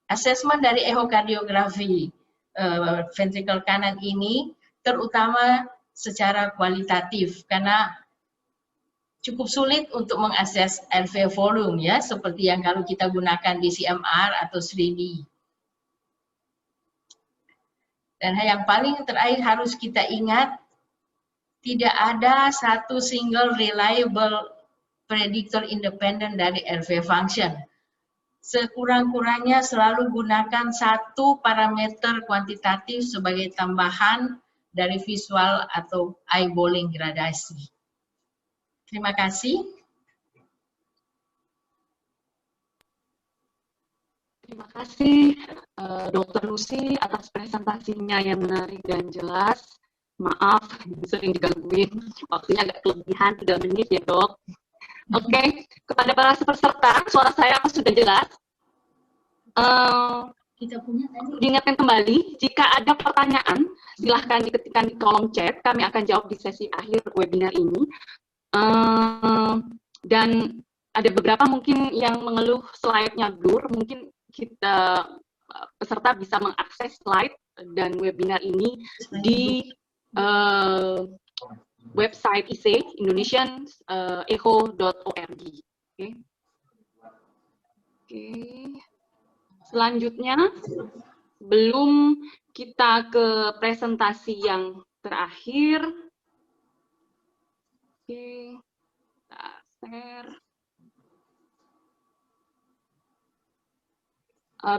assessment dari ehokardiografi ventricle kanan ini terutama secara kualitatif karena cukup sulit untuk mengakses RV volume ya, seperti yang kalau kita gunakan di CMR atau 3D. Dan yang paling terakhir harus kita ingat, tidak ada satu single reliable predictor independent dari RV function. Sekurang-kurangnya selalu gunakan satu parameter kuantitatif sebagai tambahan dari visual atau eyeballing gradasi. Terima kasih. Terima kasih Dr. Lucy atas presentasinya yang menarik dan jelas. Maaf, sering digangguin. Waktunya agak kelebihan 3 menit ya, Dok. Oke, kepada para peserta, suara saya sudah jelas. Kita punya tadi. Diingatkan kembali, jika ada pertanyaan, silahkan diketikkan di kolom chat. Kami akan jawab di sesi akhir webinar ini. Dan ada beberapa mungkin yang mengeluh slide-nya blur. Mungkin kita peserta bisa mengakses slide dan webinar ini di website IC indonesian-echo.org. Oke. Selanjutnya, sebelum kita ke presentasi yang terakhir, oke, kita share.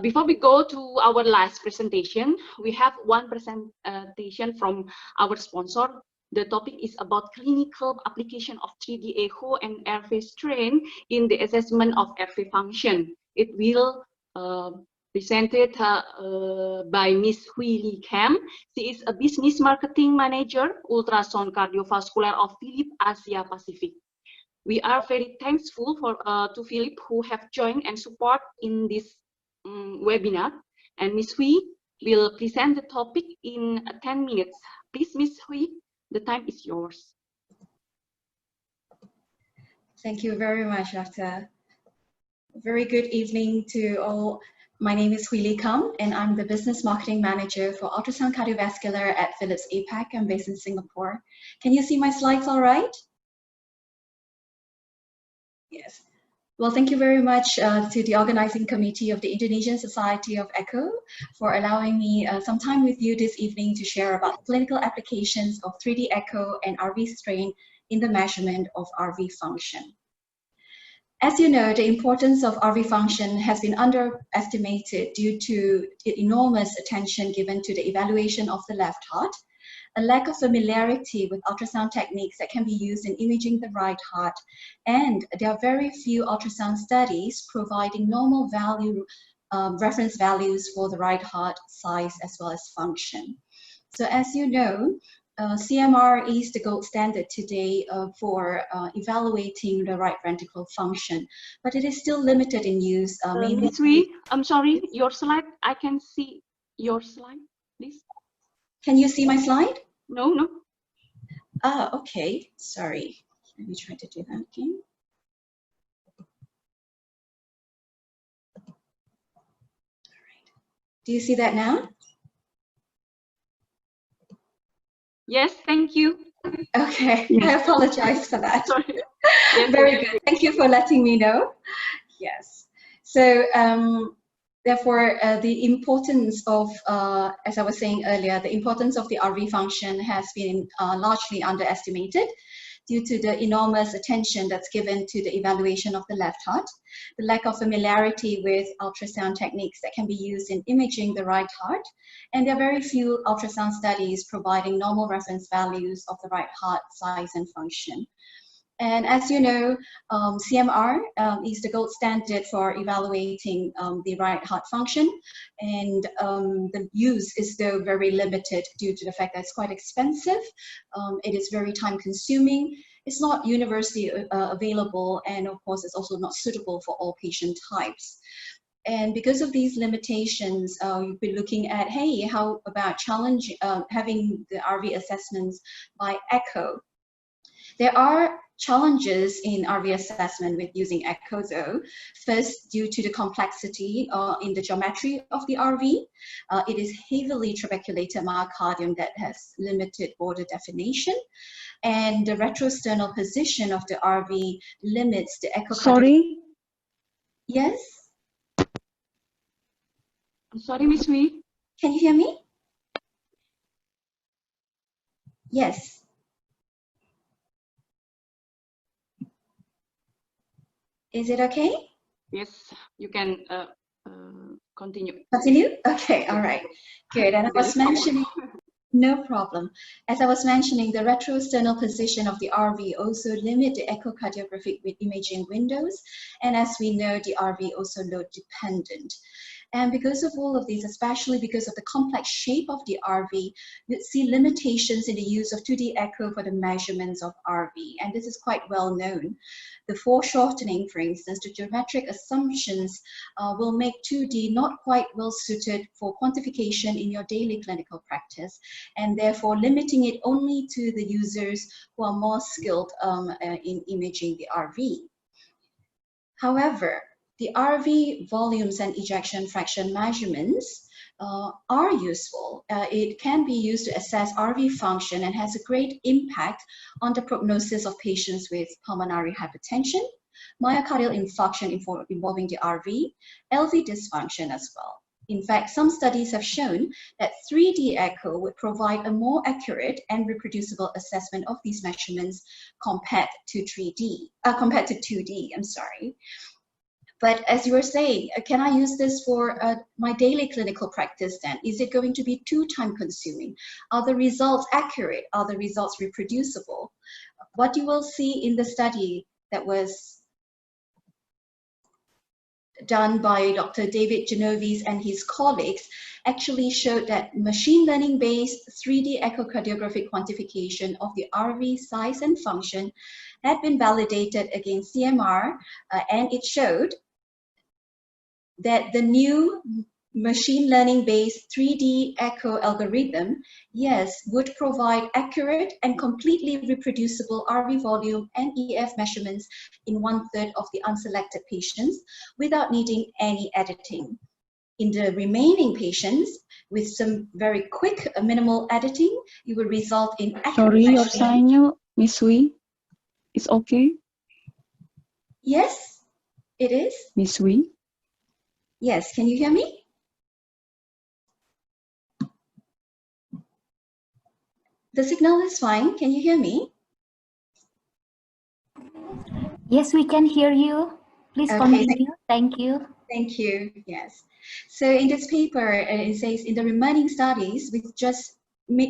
Before we go to our last presentation, we have one presentation from our sponsor. The topic is about clinical application of 3D echo and RV strain in the assessment of RV function. It will presented by Ms. Hui Lee Kam. She is a business marketing manager, ultrasound cardiovascular of Philips Asia Pacific. We are very thankful to Philips who have joined and support in this webinar, and Ms. Hui will present the topic in 10 minutes. Please, Ms. Hui, the time is yours. Thank you very much, Dr. Very good evening to all. My name is Hui Lee Kam, and I'm the Business Marketing Manager for Ultrasound Cardiovascular at Philips APAC. I'm based in Singapore. Can you see my slides all right? Yes. Well, thank you very much to the organizing committee of the Indonesian Society of Echo for allowing me some time with you this evening to share about clinical applications of 3D echo and RV strain in the measurement of RV function. As you know, the importance of RV function has been underestimated due to the enormous attention given to the evaluation of the left heart, a lack of familiarity with ultrasound techniques that can be used in imaging the right heart, and there are very few ultrasound studies providing normal value reference values for the right heart size as well as function. So as you know, CMR is the gold standard today for evaluating the right ventricle function, but it is still limited in use. Mainly. Ms. Wee, I'm sorry, your slide, I can see your slide, please. Can you see my slide? No, no. Ah, okay, sorry. Let me try to do that again. All right. Do you see that now? Yes, thank you. Okay, Yes. I apologize for that. Sorry. Yes, Very yes. good. Thank you for letting me know. Yes. So therefore, the importance of, as I was saying earlier, the importance of the RV function has been largely underestimated due to the enormous attention that's given to the evaluation of the left heart, the lack of familiarity with ultrasound techniques that can be used in imaging the right heart, and there are very few ultrasound studies providing normal reference values of the right heart size and function. And as you know, CMR is the gold standard for evaluating the right heart function, and the use is though very limited due to the fact that it's quite expensive. It is very time consuming. It's not universally available, and of course it's also not suitable for all patient types. And because of these limitations, you'll be looking at, hey, how about having the RV assessments by echo? There are challenges in RV assessment with using echo though. First, due to the complexity in the geometry of the RV, it is heavily trabeculated myocardium that has limited border definition, and the retrosternal position of the RV limits the echo. Sorry? Yes? I'm sorry, Ms. Wee. Can you hear me? Yes. Is it okay? Yes, you can continue. Continue? Okay, all right. Good. And I was mentioning, no problem. As I was mentioning, the retrosternal position of the RV also limit the echocardiographic imaging windows. And as we know, the RV also load dependent. And because of all of these, especially because of the complex shape of the RV, you'd see limitations in the use of 2D echo for the measurements of RV. And this is quite well known. The foreshortening, for instance, the geometric assumptions will make 2D not quite well suited for quantification in your daily clinical practice, and therefore limiting it only to the users who are more skilled in imaging the RV. However, the RV volumes and ejection fraction measurements are useful. It can be used to assess RV function and has a great impact on the prognosis of patients with pulmonary hypertension, myocardial infarction involving the RV, LV dysfunction as well. In fact, some studies have shown that 3D echo would provide a more accurate and reproducible assessment of these measurements compared to 2D, I'm sorry. But as you were saying, can I use this for my daily clinical practice then? Is it going to be too time consuming? Are the results accurate? Are the results reproducible? What you will see in the study that was done by Dr. David Genovis and his colleagues actually showed that machine learning based 3D echocardiographic quantification of the RV size and function had been validated against CMR, and it showed that the new machine learning based 3D echo algorithm, yes, would provide accurate and completely reproducible RV volume and EF measurements in 1/3 of the unselected patients without needing any editing. In the remaining patients, with some very quick minimal editing, it would result in accurate Sorry, your measurement. sign, Miss Wee. It's okay? Yes, it is. Miss Wee? Yes, can you hear me? The signal is fine. Can you hear me? Yes, we can hear you. Please Okay, continue. Thank you. Thank you. Yes. So in this paper, it says in the remaining studies with just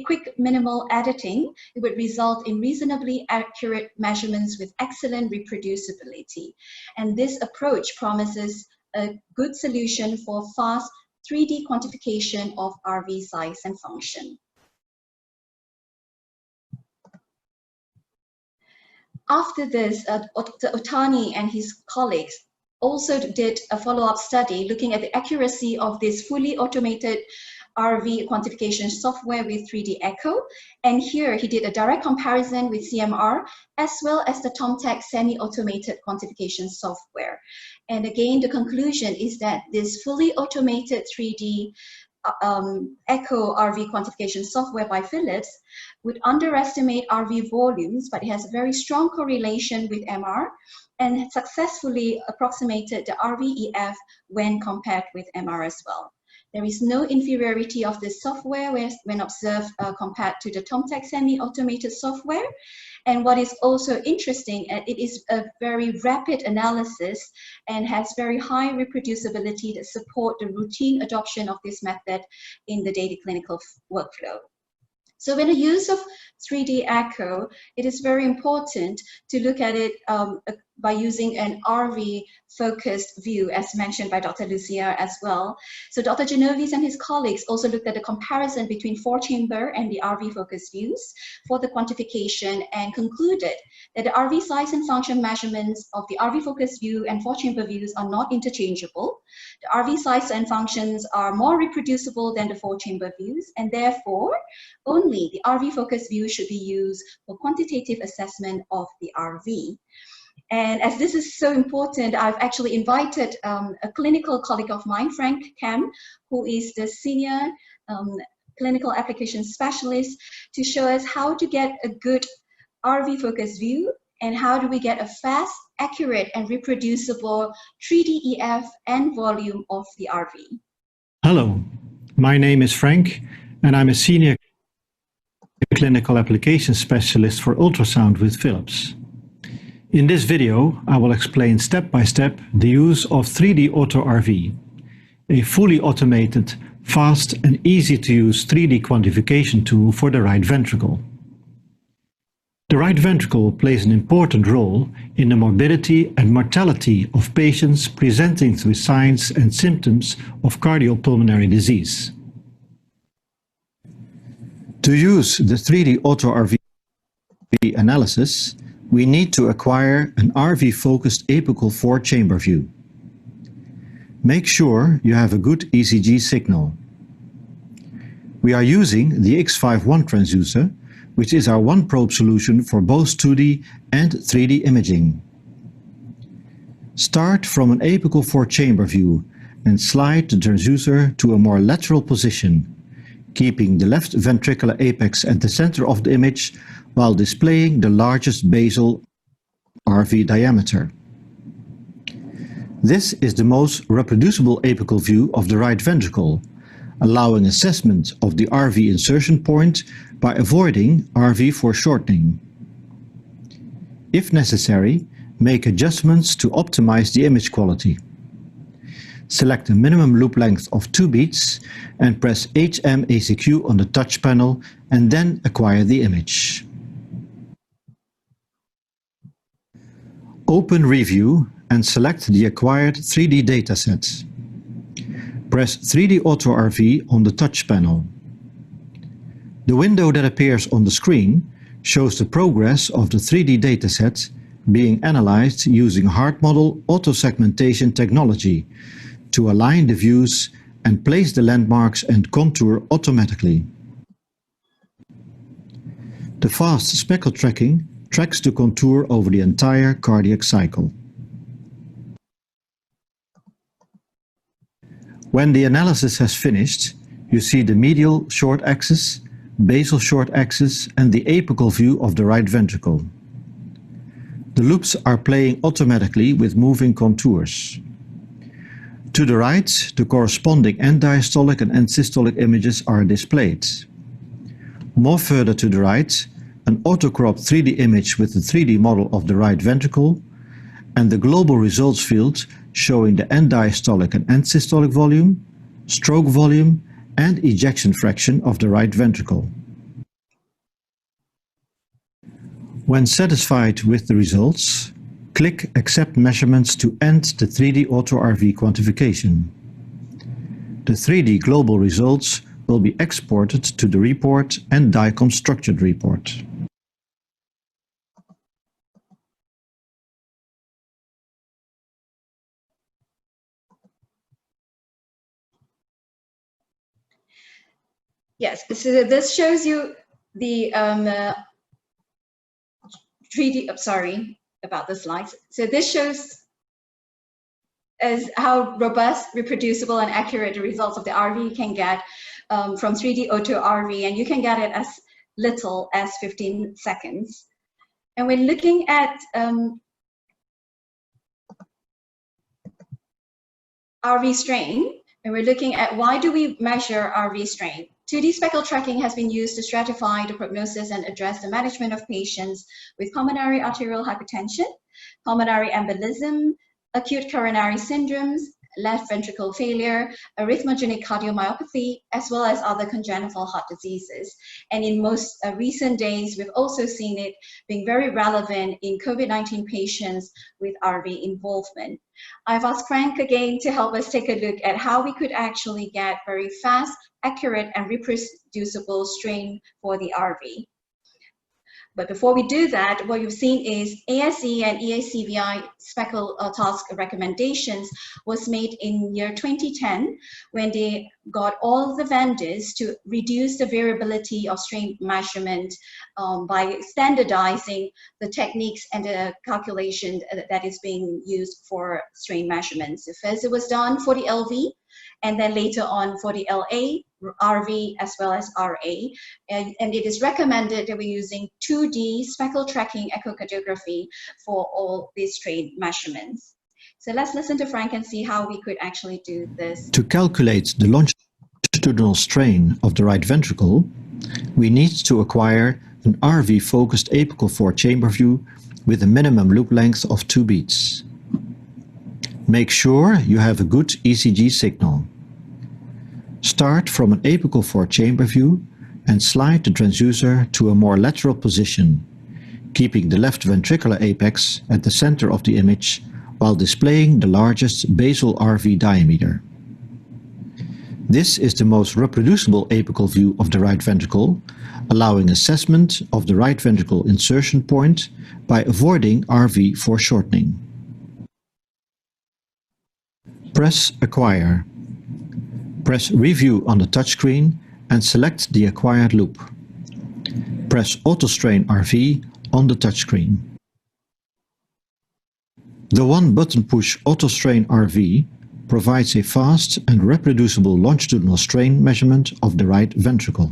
quick minimal editing, it would result in reasonably accurate measurements with excellent reproducibility. And this approach promises a good solution for fast 3D quantification of RV size and function. After this, Dr. Ohtani and his colleagues also did a follow-up study looking at the accuracy of this fully automated RV quantification software with 3D Echo. And here he did a direct comparison with CMR as well as the TomTec semi-automated quantification software. And again, the conclusion is that this fully automated 3D Echo RV quantification software by Philips would underestimate RV volumes, but it has a very strong correlation with MR and successfully approximated the RVEF when compared with MR as well. There is no inferiority of this software when observed compared to the TomTec semi-automated software. And what is also interesting, it is a very rapid analysis and has very high reproducibility that support the routine adoption of this method in the daily clinical workflow. So when the use of 3D Echo, it is very important to look at it by using an RV-focused view, as mentioned by Dr. Lucia as well. So Dr. Genovese and his colleagues also looked at the comparison between 4-chamber and the RV-focused views for the quantification and concluded that the RV size and function measurements of the RV-focused view and 4-chamber views are not interchangeable. The RV size and functions are more reproducible than the 4-chamber views, and therefore, only the RV-focused view should be used for quantitative assessment of the RV. And as this is so important, I've actually invited a clinical colleague of mine, Frank Kem, who is the senior clinical application specialist, to show us how to get a good RV-focused view and how do we get a fast, accurate, and reproducible 3D EF and volume of the RV. Hello, my name is Frank, and I'm a senior clinical application specialist for ultrasound with Philips. In this video, I will explain step by step the use of 3D Auto RV, a fully automated, fast and easy to use 3D quantification tool for the right ventricle. The right ventricle plays an important role in the morbidity and mortality of patients presenting with signs and symptoms of cardiopulmonary disease. To use the 3D Auto RV analysis, we need to acquire an RV-focused apical 4-chamber view. Make sure you have a good ECG signal. We are using the X51 transducer, which is our one-probe solution for both 2D and 3D imaging. Start from an apical 4-chamber view and slide the transducer to a more lateral position, keeping the left ventricular apex at the center of the image while displaying the largest basal RV diameter. This is the most reproducible apical view of the right ventricle, allowing assessment of the RV insertion point by avoiding RV foreshortening. If necessary, make adjustments to optimize the image quality. Select a minimum loop length of 2 beats and press HM-ACQ on the touch panel and then acquire the image. Open Review and select the acquired 3D dataset. Press 3D Auto RV on the touch panel. The window that appears on the screen shows the progress of the 3D dataset being analyzed using hard model auto-segmentation technology to align the views and place the landmarks and contour automatically. The fast speckle tracking tracks the contour over the entire cardiac cycle. When the analysis has finished, you see the medial short axis, basal short axis and the apical view of the right ventricle. The loops are playing automatically with moving contours. To the right, the corresponding end diastolic and end systolic images are displayed. More further to the right, an auto-cropped 3D image with the 3D model of the right ventricle, and the global results field showing the end diastolic and end systolic volume, stroke volume, and ejection fraction of the right ventricle. When satisfied with the results, Click Accept Measurements to end the 3D AutoRV quantification. The 3D global results will be exported to the report and DICOM structured report. Yes, so this shows you the 3D, sorry about the slides. So this shows as how robust, reproducible, and accurate the results of the RV you can get from 3D AutoRV, and you can get it as little as 15 seconds. And when looking at RV strain, and we're looking at why do we measure RV strain? 2D speckle tracking has been used to stratify the prognosis and address the management of patients with pulmonary arterial hypertension, pulmonary embolism, acute coronary syndromes, left ventricle failure, arrhythmogenic cardiomyopathy, as well as other congenital heart diseases. And in most recent days, we've also seen it being very relevant in COVID-19 patients with RV involvement. I've asked Frank again to help us take a look at how we could actually get very fast, accurate, and reproducible strain for the RV. But before we do that, what you've seen is ASE and EACVI speckle task recommendations was made in year 2010 when they got all the vendors to reduce the variability of strain measurement by standardizing the techniques and the calculation that is being used for strain measurements. So first it was done for the LV, and then later on for the LA, RV, as well as RA. And it is recommended that we're using 2D speckle tracking echocardiography for all these strain measurements. So let's listen to Frank and see how we could actually do this. To calculate the longitudinal strain of the right ventricle, we need to acquire an RV-focused apical 4-chamber view with a minimum loop length of 2 beats. Make sure you have a good ECG signal. Start from an apical 4-chamber view and slide the transducer to a more lateral position, keeping the left ventricular apex at the center of the image while displaying the largest basal RV diameter. This is the most reproducible apical view of the right ventricle, allowing assessment of the right ventricle insertion point by avoiding RV foreshortening. Press Acquire. Press Review on the touchscreen and select the acquired loop. Press AutoStrain RV on the touchscreen. The one-button push AutoStrain RV provides a fast and reproducible longitudinal strain measurement of the right ventricle.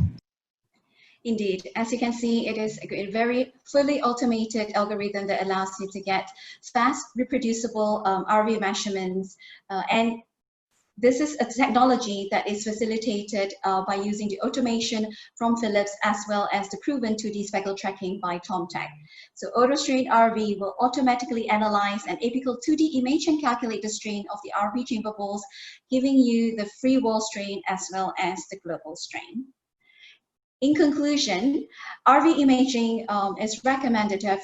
Indeed, as you can see, it is a very fully automated algorithm that allows you to get fast, reproducible RV measurements. And this is a technology that is facilitated by using the automation from Philips as well as the proven 2D speckle tracking by TomTec. So AutoStrain RV will automatically analyze an apical 2D image and calculate the strain of the RV chamber walls, giving you the free wall strain as well as the global strain. In conclusion, RV imaging is recommended to have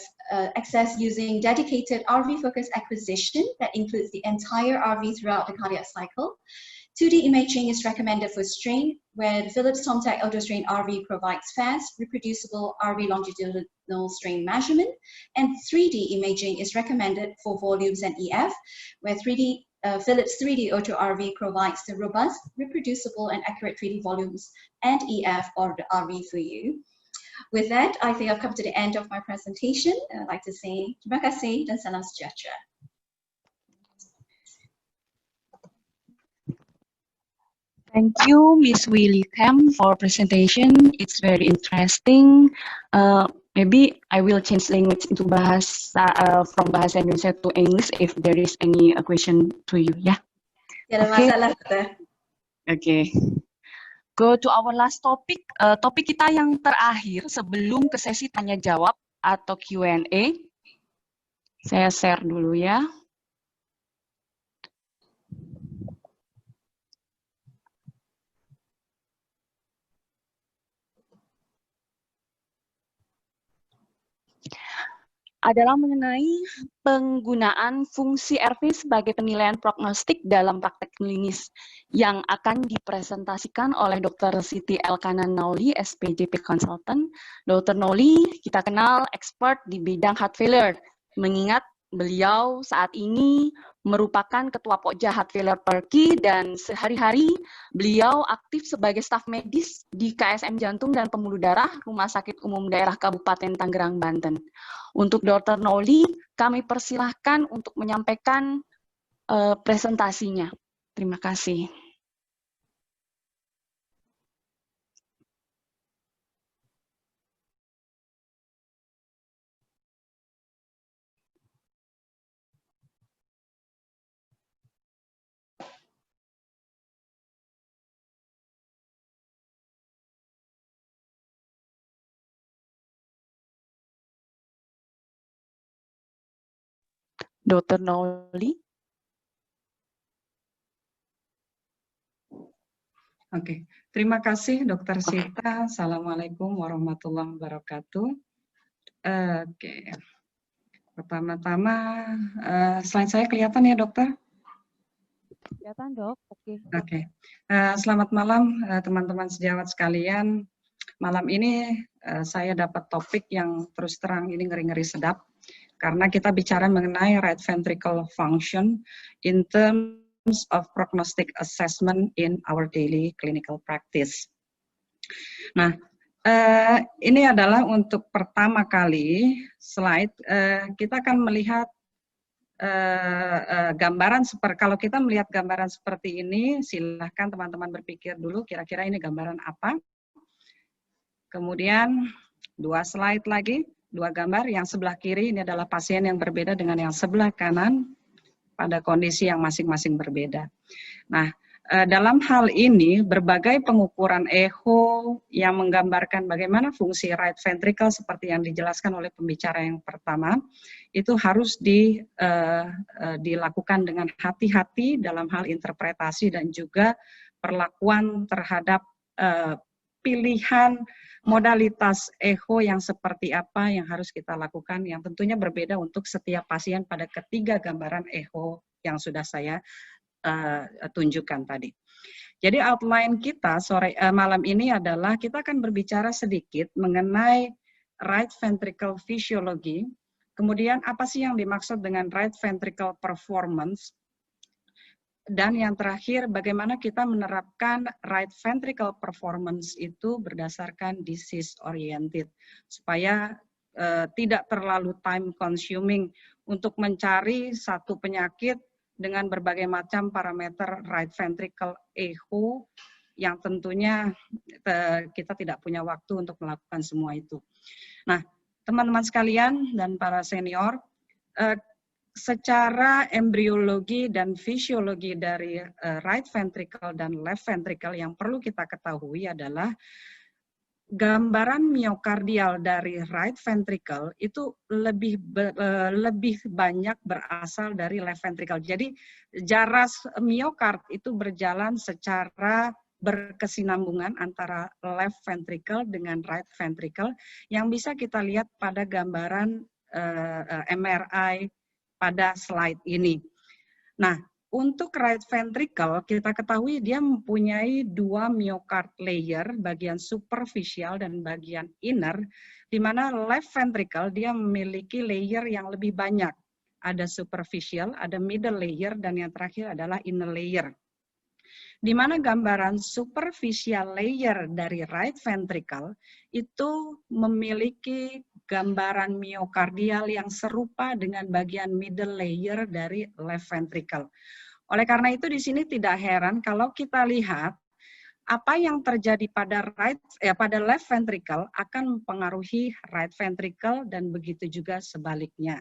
access using dedicated RV-focused acquisition that includes the entire RV throughout the cardiac cycle. 2D imaging is recommended for strain, where the Philips TomTec AutoStrain RV provides fast, reproducible RV longitudinal strain measurement. And 3D imaging is recommended for volumes and EF, where Philips 3D AutoRV provides the robust, reproducible, and accurate 3D volumes and EF or the RV for you. With that, I think I've come to the end of my presentation. I'd like to say terima kasih dan salam sejahtera. Thank you, Ms. Willy Tam, for presentation. It's very interesting. Maybe I will change language into bahasa from bahasa Indonesia to English if there is any question to you. Yeah. Tidak ada masalah, Tante. Okay. Go to our last topic. Topik kita yang terakhir sebelum ke sesi tanya jawab atau Q&A. Saya share dulu ya. adalah mengenai penggunaan fungsi RV sebagai penilaian prognostik dalam praktek klinis yang akan dipresentasikan oleh Dr. Siti Elkanan Nauli, SPJP Consultant. Dr. Nauli kita kenal expert di bidang heart failure, mengingat beliau saat ini merupakan Ketua Pokja Heart Failure Perki dan sehari-hari beliau aktif sebagai staf medis di KSM Jantung dan Pembuluh Darah Rumah Sakit Umum Daerah Kabupaten Tangerang, Banten. Untuk Dr. Nauli, kami persilahkan untuk menyampaikan presentasinya. Terima kasih. Dr. Nauli. Oke, terima kasih Dr. Sita. Assalamualaikum warahmatullahi wabarakatuh. Oke, pertama-tama slide saya kelihatan ya dokter? Kelihatan dok, oke. Oke, selamat malam teman-teman sejawat sekalian. Malam ini saya dapat topik yang terus terang ini ngeri-ngeri sedap. Karena kita bicara mengenai right ventricle function in terms of prognostic assessment in our daily clinical practice. Nah, ini adalah untuk pertama kali slide, kita akan melihat gambaran seperti, kalau kita melihat gambaran seperti ini, silahkan teman-teman berpikir dulu kira-kira ini gambaran apa. Kemudian 2 slide lagi, 2 gambar, yang sebelah kiri ini adalah pasien yang berbeda dengan yang sebelah kanan pada kondisi yang masing-masing berbeda. Nah, dalam hal ini berbagai pengukuran echo yang menggambarkan bagaimana fungsi right ventricle seperti yang dijelaskan oleh pembicara yang pertama, itu harus dilakukan dengan hati-hati dalam hal interpretasi dan juga perlakuan terhadap pilihan modalitas echo yang seperti apa yang harus kita lakukan, yang tentunya berbeda untuk setiap pasien pada ketiga gambaran echo yang sudah saya tunjukkan tadi. Jadi outline kita malam ini adalah kita akan berbicara sedikit mengenai right ventricle physiology, kemudian apa sih yang dimaksud dengan right ventricle performance, dan yang terakhir, bagaimana kita menerapkan right ventricle performance itu berdasarkan disease oriented, supaya tidak terlalu time consuming untuk mencari satu penyakit dengan berbagai macam parameter right ventricle echo, yang tentunya kita tidak punya waktu untuk melakukan semua itu. Nah, teman-teman sekalian dan para senior, secara embriologi dan fisiologi dari right ventricle dan left ventricle yang perlu kita ketahui adalah gambaran miokardial dari right ventricle itu lebih banyak berasal dari left ventricle. Jadi jaras miokard itu berjalan secara berkesinambungan antara left ventricle dengan right ventricle yang bisa kita lihat pada gambaran MRI pada slide ini. Nah, untuk right ventricle kita ketahui dia mempunyai 2 myocard layer, bagian superficial dan bagian inner, di mana left ventricle dia memiliki layer yang lebih banyak. Ada superficial, ada middle layer, dan yang terakhir adalah inner layer. Di mana gambaran superficial layer dari right ventricle itu memiliki gambaran miokardial yang serupa dengan bagian middle layer dari left ventricle. Oleh karena itu di sini tidak heran kalau kita lihat apa yang terjadi pada left ventricle akan mempengaruhi right ventricle dan begitu juga sebaliknya.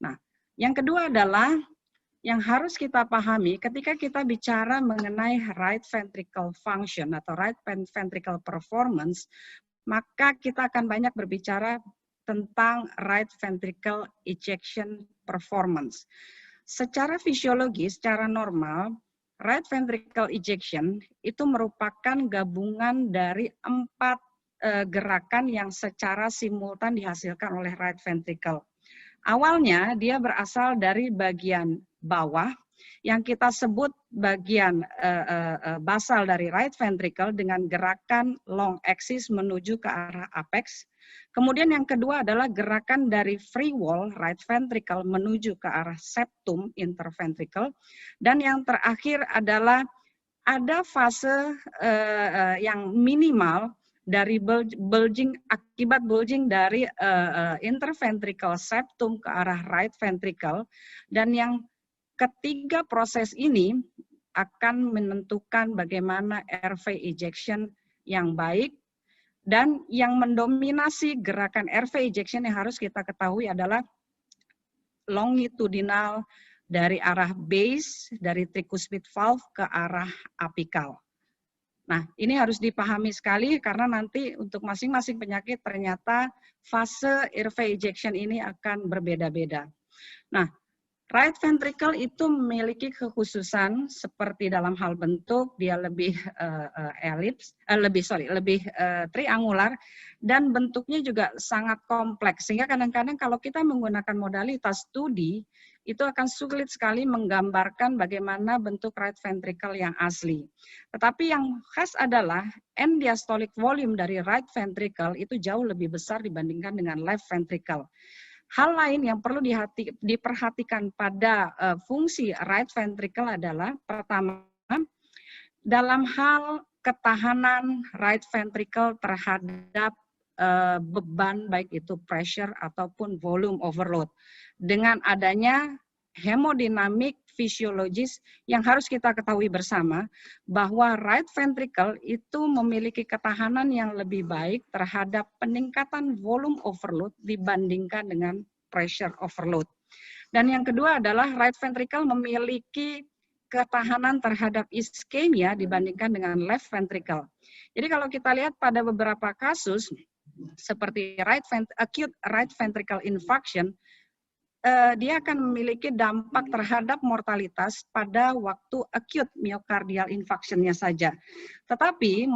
Nah, yang kedua adalah yang harus kita pahami ketika kita bicara mengenai right ventricle function atau right ventricle performance, maka kita akan banyak berbicara tentang right ventricle ejection performance. Secara fisiologi, secara normal, right ventricle ejection itu merupakan gabungan dari 4 gerakan yang secara simultan dihasilkan oleh right ventricle. Awalnya dia berasal dari bagian bawah yang kita sebut bagian basal dari right ventricle dengan gerakan long axis menuju ke arah apex. Kemudian yang kedua adalah gerakan dari free wall right ventricle menuju ke arah septum interventricle. Dan yang terakhir adalah ada fase yang minimal dari bulging, akibat bulging dari interventricle septum ke arah right ventricle, dan yang ketiga proses ini akan menentukan bagaimana RV ejection yang baik, dan yang mendominasi gerakan RV ejection yang harus kita ketahui adalah longitudinal dari arah base dari tricuspid valve ke arah apikal. Nah, ini harus dipahami sekali karena nanti untuk masing-masing penyakit ternyata fase RV ejection ini akan berbeda-beda. Nah, right ventricle itu memiliki kekhususan seperti dalam hal bentuk, dia lebih lebih triangular, dan bentuknya juga sangat kompleks. Sehingga kadang-kadang kalau kita menggunakan modalitas 2D, itu akan sulit sekali menggambarkan bagaimana bentuk right ventricle yang asli. Tetapi yang khas adalah end diastolic volume dari right ventricle itu jauh lebih besar dibandingkan dengan left ventricle. Hal lain yang perlu diperhatikan pada fungsi right ventricle adalah pertama, dalam hal ketahanan right ventricle terhadap beban baik itu pressure ataupun volume overload. Dengan adanya hemodinamik fisiologis yang harus kita ketahui bersama bahwa right ventricle itu memiliki ketahanan yang lebih baik terhadap peningkatan volume overload dibandingkan dengan pressure overload. Dan yang kedua adalah right ventricle memiliki ketahanan terhadap iskemia dibandingkan dengan left ventricle. Jadi kalau kita lihat pada beberapa kasus seperti acute right ventricle infarction, dia akan memiliki dampak terhadap mortalitas pada waktu acute myocardial infarction-nya saja. Tetapi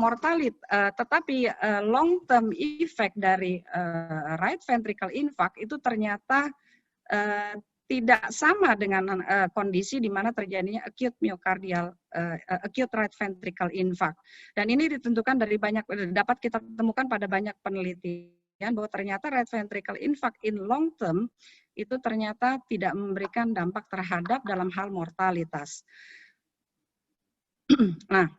long term effect dari right ventricle infarct itu ternyata tidak sama dengan kondisi di mana terjadinya acute right ventricle infarct. Dan ini ditentukan dari dapat kita temukan pada banyak penelitian bahwa ternyata right ventricle infarct in long term itu ternyata tidak memberikan dampak terhadap dalam hal mortalitas. Nah,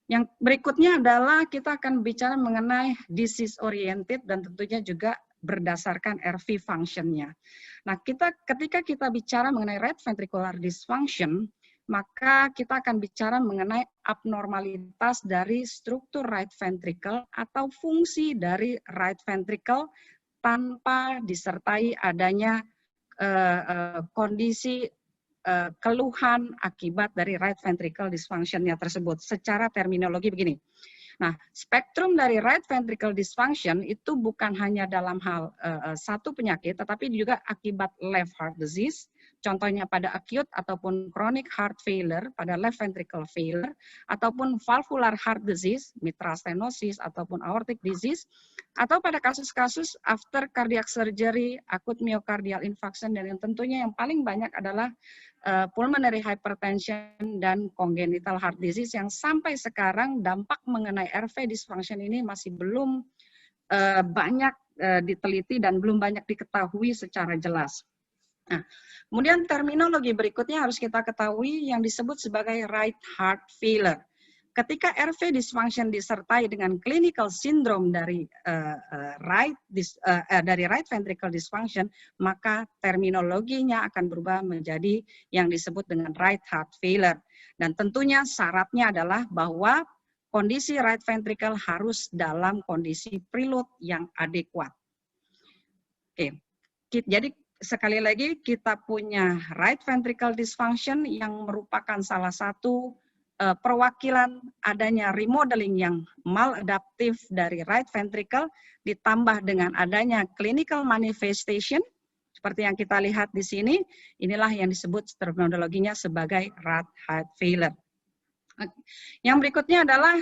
yang berikutnya adalah kita akan bicara mengenai disease oriented dan tentunya juga berdasarkan RV function-nya. Nah, ketika kita bicara mengenai right ventricular dysfunction, maka kita akan bicara mengenai abnormalitas dari struktur right ventricle atau fungsi dari right ventricle tanpa disertai adanya kondisi keluhan akibat dari right ventricle dysfunction-nya tersebut. Secara terminologi begini. Nah, spektrum dari right ventricle dysfunction itu bukan hanya dalam hal satu penyakit, tetapi juga akibat left heart disease, contohnya pada acute ataupun chronic heart failure, pada left ventricle failure, ataupun valvular heart disease, mitral stenosis, ataupun aortic disease, atau pada kasus-kasus after cardiac surgery, acute myocardial infarction, dan yang tentunya yang paling banyak adalah pulmonary hypertension dan congenital heart disease yang sampai sekarang dampak mengenai RV dysfunction ini masih belum banyak diteliti dan belum banyak diketahui secara jelas. Nah, kemudian terminologi berikutnya harus kita ketahui yang disebut sebagai right heart failure. Ketika RV dysfunction disertai dengan clinical syndrome dari right ventricle dysfunction, maka terminologinya akan berubah menjadi yang disebut dengan right heart failure. Dan tentunya syaratnya adalah bahwa kondisi right ventricle harus dalam kondisi preload yang adekuat. Oke, jadi sekali lagi kita punya right ventricle dysfunction yang merupakan salah satu perwakilan adanya remodeling yang maladaptif dari right ventricle ditambah dengan adanya clinical manifestation seperti yang kita lihat di sini, inilah yang disebut terminologinya sebagai right heart failure. Yang berikutnya adalah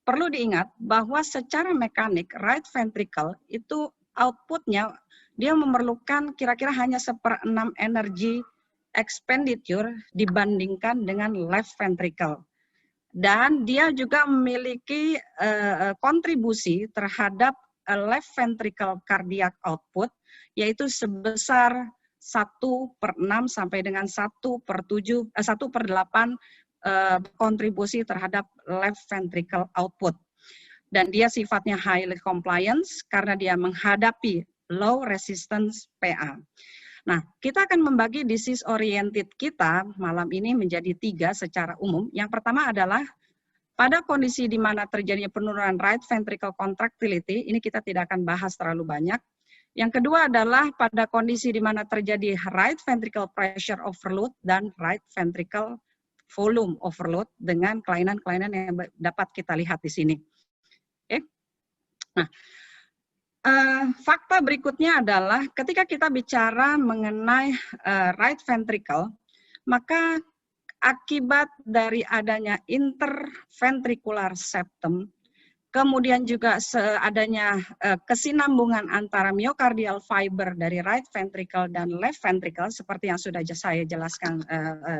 perlu diingat bahwa secara mekanik right ventricle itu outputnya dia memerlukan kira-kira hanya 1/6 energi expenditure dibandingkan dengan left ventricle. Dan dia juga memiliki kontribusi terhadap left ventricle cardiac output, yaitu sebesar 1/6 sampai dengan 1/8 kontribusi terhadap left ventricle output. Dan dia sifatnya highly compliance karena dia menghadapi low resistance PA. Nah, kita akan membagi disease oriented kita malam ini menjadi 3 secara umum. Yang pertama adalah pada kondisi di mana terjadinya penurunan right ventricle contractility, ini kita tidak akan bahas terlalu banyak. Yang kedua adalah pada kondisi di mana terjadi right ventricle pressure overload dan right ventricle volume overload dengan kelainan-kelainan yang dapat kita lihat di sini. Oke. Nah, fakta berikutnya adalah ketika kita bicara mengenai right ventricle, maka akibat dari adanya interventricular septum, kemudian juga adanya kesinambungan antara myocardial fiber dari right ventricle dan left ventricle, seperti yang sudah saya jelaskan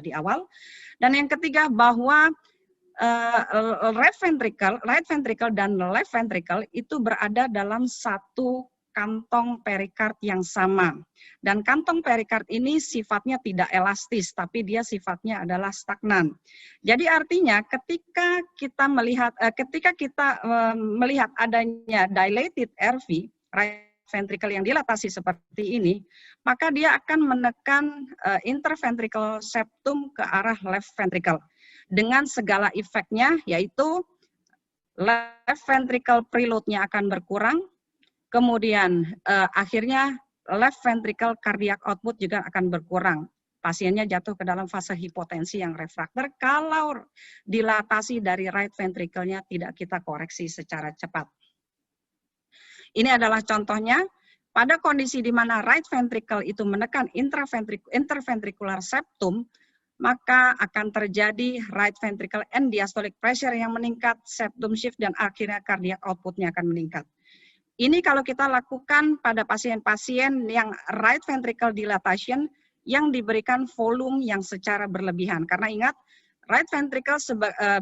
di awal. Dan yang ketiga bahwa right ventricle dan left ventricle itu berada dalam satu kantong perikard yang sama. Dan kantong perikard ini sifatnya tidak elastis, tapi dia sifatnya adalah stagnan. Jadi artinya ketika kita melihat adanya dilated RV, right ventricle yang dilatasi seperti ini, maka dia akan menekan interventricular septum ke arah left ventricle. Dengan segala efeknya, yaitu left ventricle preload-nya akan berkurang, kemudian akhirnya left ventricle cardiac output juga akan berkurang. Pasiennya jatuh ke dalam fase hipotensi yang refrakter kalau dilatasi dari right ventricle-nya tidak kita koreksi secara cepat. Ini adalah contohnya, pada kondisi di mana right ventricle itu menekan interventricular septum, maka akan terjadi right ventricle end diastolic pressure yang meningkat, septum shift, dan akhirnya cardiac output-nya akan meningkat. Ini kalau kita lakukan pada pasien-pasien yang right ventricle dilatation yang diberikan volume yang secara berlebihan. Karena ingat, right ventricle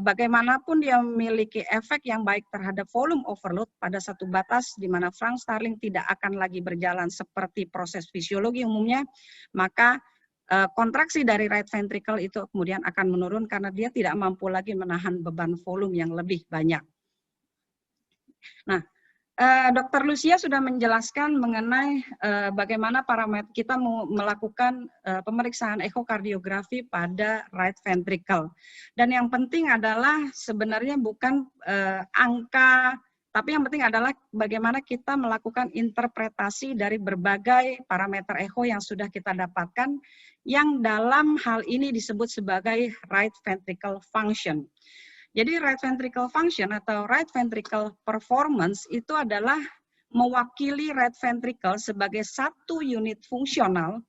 bagaimanapun dia memiliki efek yang baik terhadap volume overload pada satu batas di mana Frank Starling tidak akan lagi berjalan seperti proses fisiologi umumnya, maka kontraksi dari right ventricle itu kemudian akan menurun karena dia tidak mampu lagi menahan beban volume yang lebih banyak. Nah, Dr. Lucia sudah menjelaskan mengenai bagaimana parameter kita melakukan pemeriksaan ekokardiografi pada right ventricle. Dan yang penting adalah sebenarnya bukan angka, tapi yang penting adalah bagaimana kita melakukan interpretasi dari berbagai parameter echo yang sudah kita dapatkan, yang dalam hal ini disebut sebagai right ventricle function. Jadi right ventricle function atau right ventricle performance itu adalah mewakili right ventricle sebagai satu unit fungsional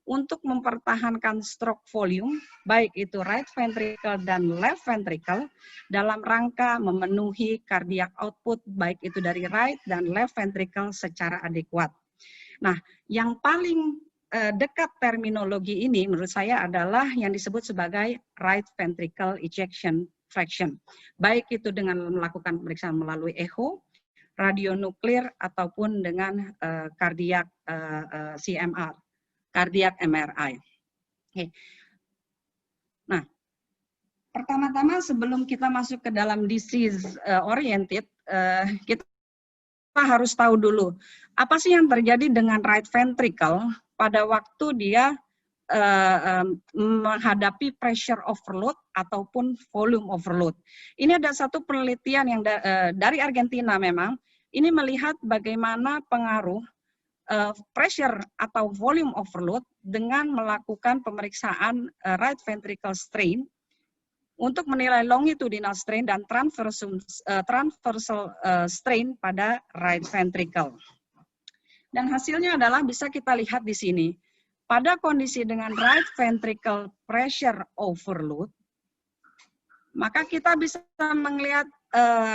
untuk mempertahankan stroke volume, baik itu right ventricle dan left ventricle, dalam rangka memenuhi cardiac output, baik itu dari right dan left ventricle secara adekuat. Nah, yang paling dekat terminologi ini menurut saya adalah yang disebut sebagai right ventricle ejection fraction. Baik itu dengan melakukan pemeriksaan melalui echo, radionuklir, ataupun dengan cardiac CMR, cardiac MRI. Oke. Nah, pertama-tama sebelum kita masuk ke dalam disease oriented, kita harus tahu dulu apa sih yang terjadi dengan right ventricle pada waktu dia menghadapi pressure overload ataupun volume overload. Ini ada satu penelitian yang dari Argentina memang, ini melihat bagaimana pengaruh pressure atau volume overload dengan melakukan pemeriksaan right ventricle strain untuk menilai longitudinal strain dan transversal strain pada right ventricle. Dan hasilnya adalah bisa kita lihat di sini. Pada kondisi dengan right ventricle pressure overload, maka kita bisa melihat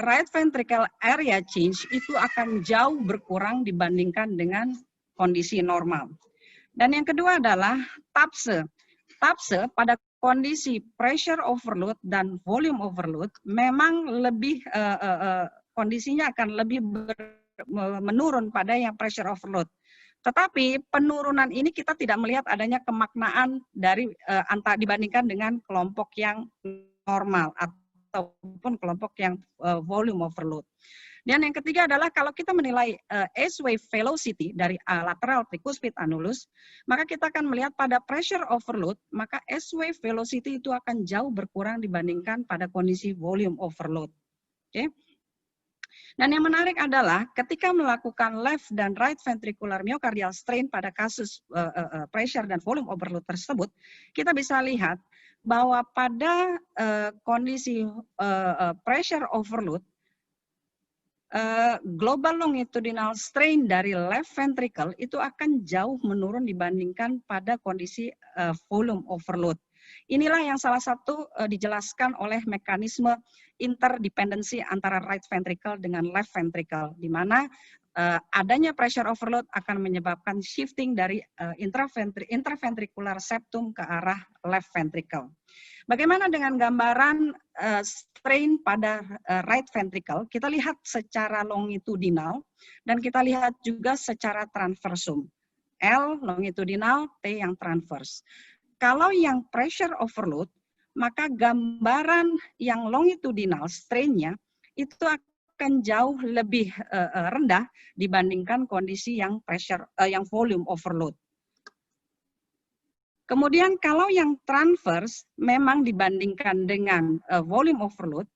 right ventricle area change itu akan jauh berkurang dibandingkan dengan kondisi normal. Dan yang kedua adalah TAPSE. TAPSE pada kondisi pressure overload dan volume overload memang lebih kondisinya akan lebih menurun pada yang pressure overload. Tetapi penurunan ini kita tidak melihat adanya kemaknaan dari dibandingkan dengan kelompok yang normal ataupun kelompok yang volume overload. Dan yang ketiga adalah kalau kita menilai S-wave velocity dari lateral tricuspid annulus, maka kita akan melihat pada pressure overload, maka S-wave velocity itu akan jauh berkurang dibandingkan pada kondisi volume overload. Oke. Dan yang menarik adalah ketika melakukan left dan right ventricular myocardial strain pada kasus pressure dan volume overload tersebut, kita bisa lihat bahwa pada kondisi pressure overload, global longitudinal strain dari left ventricle itu akan jauh menurun dibandingkan pada kondisi volume overload. Inilah yang salah satu dijelaskan oleh mekanisme interdependensi antara right ventricle dengan left ventricle, di mana adanya pressure overload akan menyebabkan shifting dari interventricular septum ke arah left ventricle. Bagaimana dengan gambaran strain pada right ventricle? Kita lihat secara longitudinal dan kita lihat juga secara transversum. L longitudinal, T yang transverse. Kalau yang pressure overload, maka gambaran yang longitudinal strain-nya itu akan jauh lebih rendah dibandingkan kondisi yang yang volume overload. Kemudian kalau yang transverse memang dibandingkan dengan volume overload,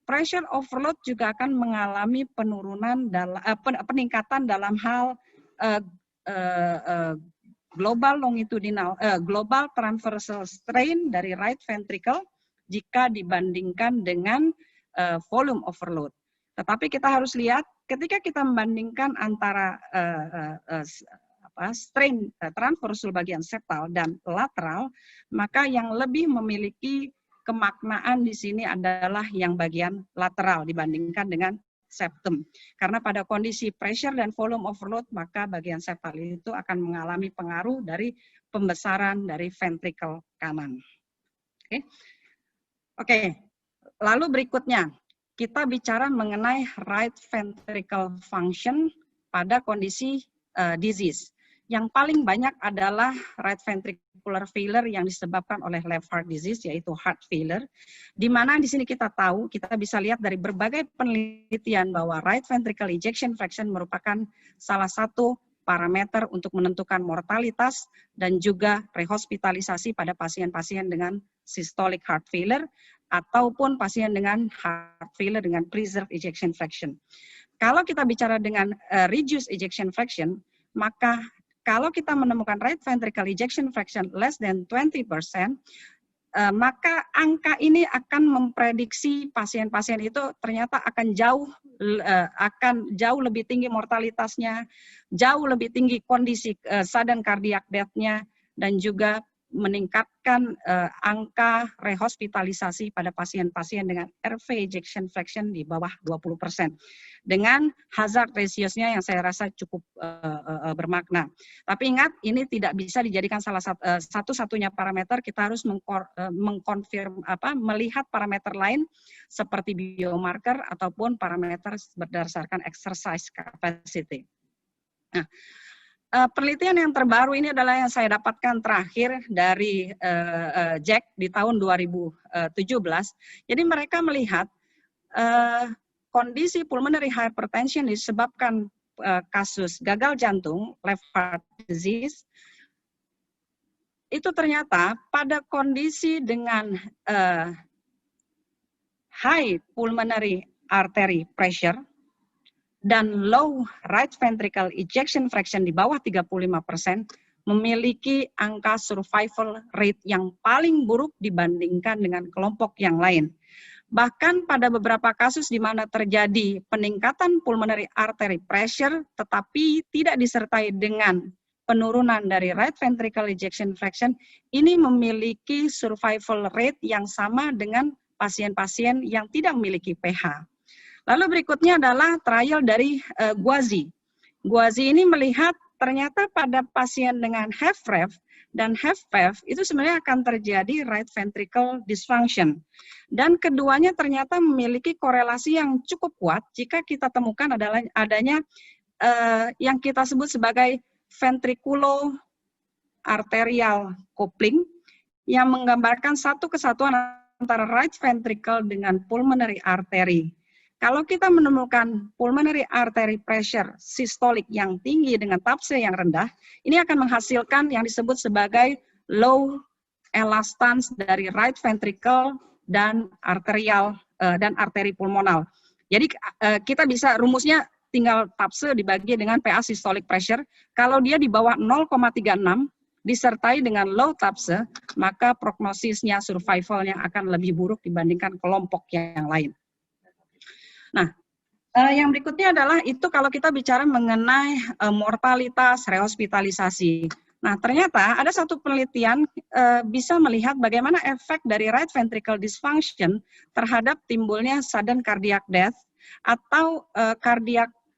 pressure overload juga akan mengalami penurunan peningkatan dalam hal global longitudinal, global transversal strain dari right ventricle jika dibandingkan dengan volume overload. Tetapi kita harus lihat ketika kita membandingkan antara strain transversal bagian septal dan lateral, maka yang lebih memiliki kemaknaan di sini adalah yang bagian lateral dibandingkan dengan septum. Karena pada kondisi pressure dan volume overload, maka bagian septal itu akan mengalami pengaruh dari pembesaran dari ventricle kanan. Oke. Lalu berikutnya, kita bicara mengenai right ventricle function pada kondisi disease. Yang paling banyak adalah right ventricular failure yang disebabkan oleh left heart disease, yaitu heart failure. Di mana di sini kita tahu, kita bisa lihat dari berbagai penelitian bahwa right ventricle ejection fraction merupakan salah satu parameter untuk menentukan mortalitas dan juga rehospitalisasi pada pasien-pasien dengan systolic heart failure ataupun pasien dengan heart failure dengan preserved ejection fraction. Kalau kita bicara dengan reduced ejection fraction, maka kalau kita menemukan right ventricle ejection fraction less than 20%, maka angka ini akan memprediksi pasien-pasien itu ternyata akan jauh lebih tinggi mortalitasnya, jauh lebih tinggi kondisi sudden cardiac death-nya, dan juga meningkatkan angka rehospitalisasi pada pasien-pasien dengan RV ejection fraction di bawah 20%. Dengan hazard ratios-nya yang saya rasa cukup bermakna. Tapi ingat, ini tidak bisa dijadikan salah satu-satunya parameter, kita harus melihat parameter lain seperti biomarker ataupun parameter berdasarkan exercise capacity. Nah, penelitian yang terbaru ini adalah yang saya dapatkan terakhir dari Jack di tahun 2017. Jadi mereka melihat kondisi pulmonary hypertension disebabkan kasus gagal jantung, left heart disease, itu ternyata pada kondisi dengan high pulmonary artery pressure dan low right ventricle ejection fraction di bawah 35% memiliki angka survival rate yang paling buruk dibandingkan dengan kelompok yang lain. Bahkan pada beberapa kasus di mana terjadi peningkatan pulmonary artery pressure tetapi tidak disertai dengan penurunan dari right ventricle ejection fraction, ini memiliki survival rate yang sama dengan pasien-pasien yang tidak memiliki PH. Lalu berikutnya adalah trial dari Gwazi. Gwazi ini melihat ternyata pada pasien dengan HFrEF dan HFpEF itu sebenarnya akan terjadi right ventricle dysfunction. Dan keduanya ternyata memiliki korelasi yang cukup kuat jika kita temukan adalah adanya yang kita sebut sebagai ventriculo-arterial coupling yang menggambarkan satu kesatuan antara right ventricle dengan pulmonary artery. Kalau kita menemukan pulmonary artery pressure sistolik yang tinggi dengan TAPSE yang rendah, ini akan menghasilkan yang disebut sebagai low elastance dari right ventricle dan arterial dan arteri pulmonal. Jadi kita bisa rumusnya tinggal TAPSE dibagi dengan PA systolic pressure. Kalau dia di bawah 0,36 disertai dengan low TAPSE, maka prognosisnya, survivalnya akan lebih buruk dibandingkan kelompok yang lain. Nah, yang berikutnya adalah itu kalau kita bicara mengenai mortalitas, rehospitalisasi. Nah, ternyata ada satu penelitian bisa melihat bagaimana efek dari right ventricle dysfunction terhadap timbulnya sudden cardiac death atau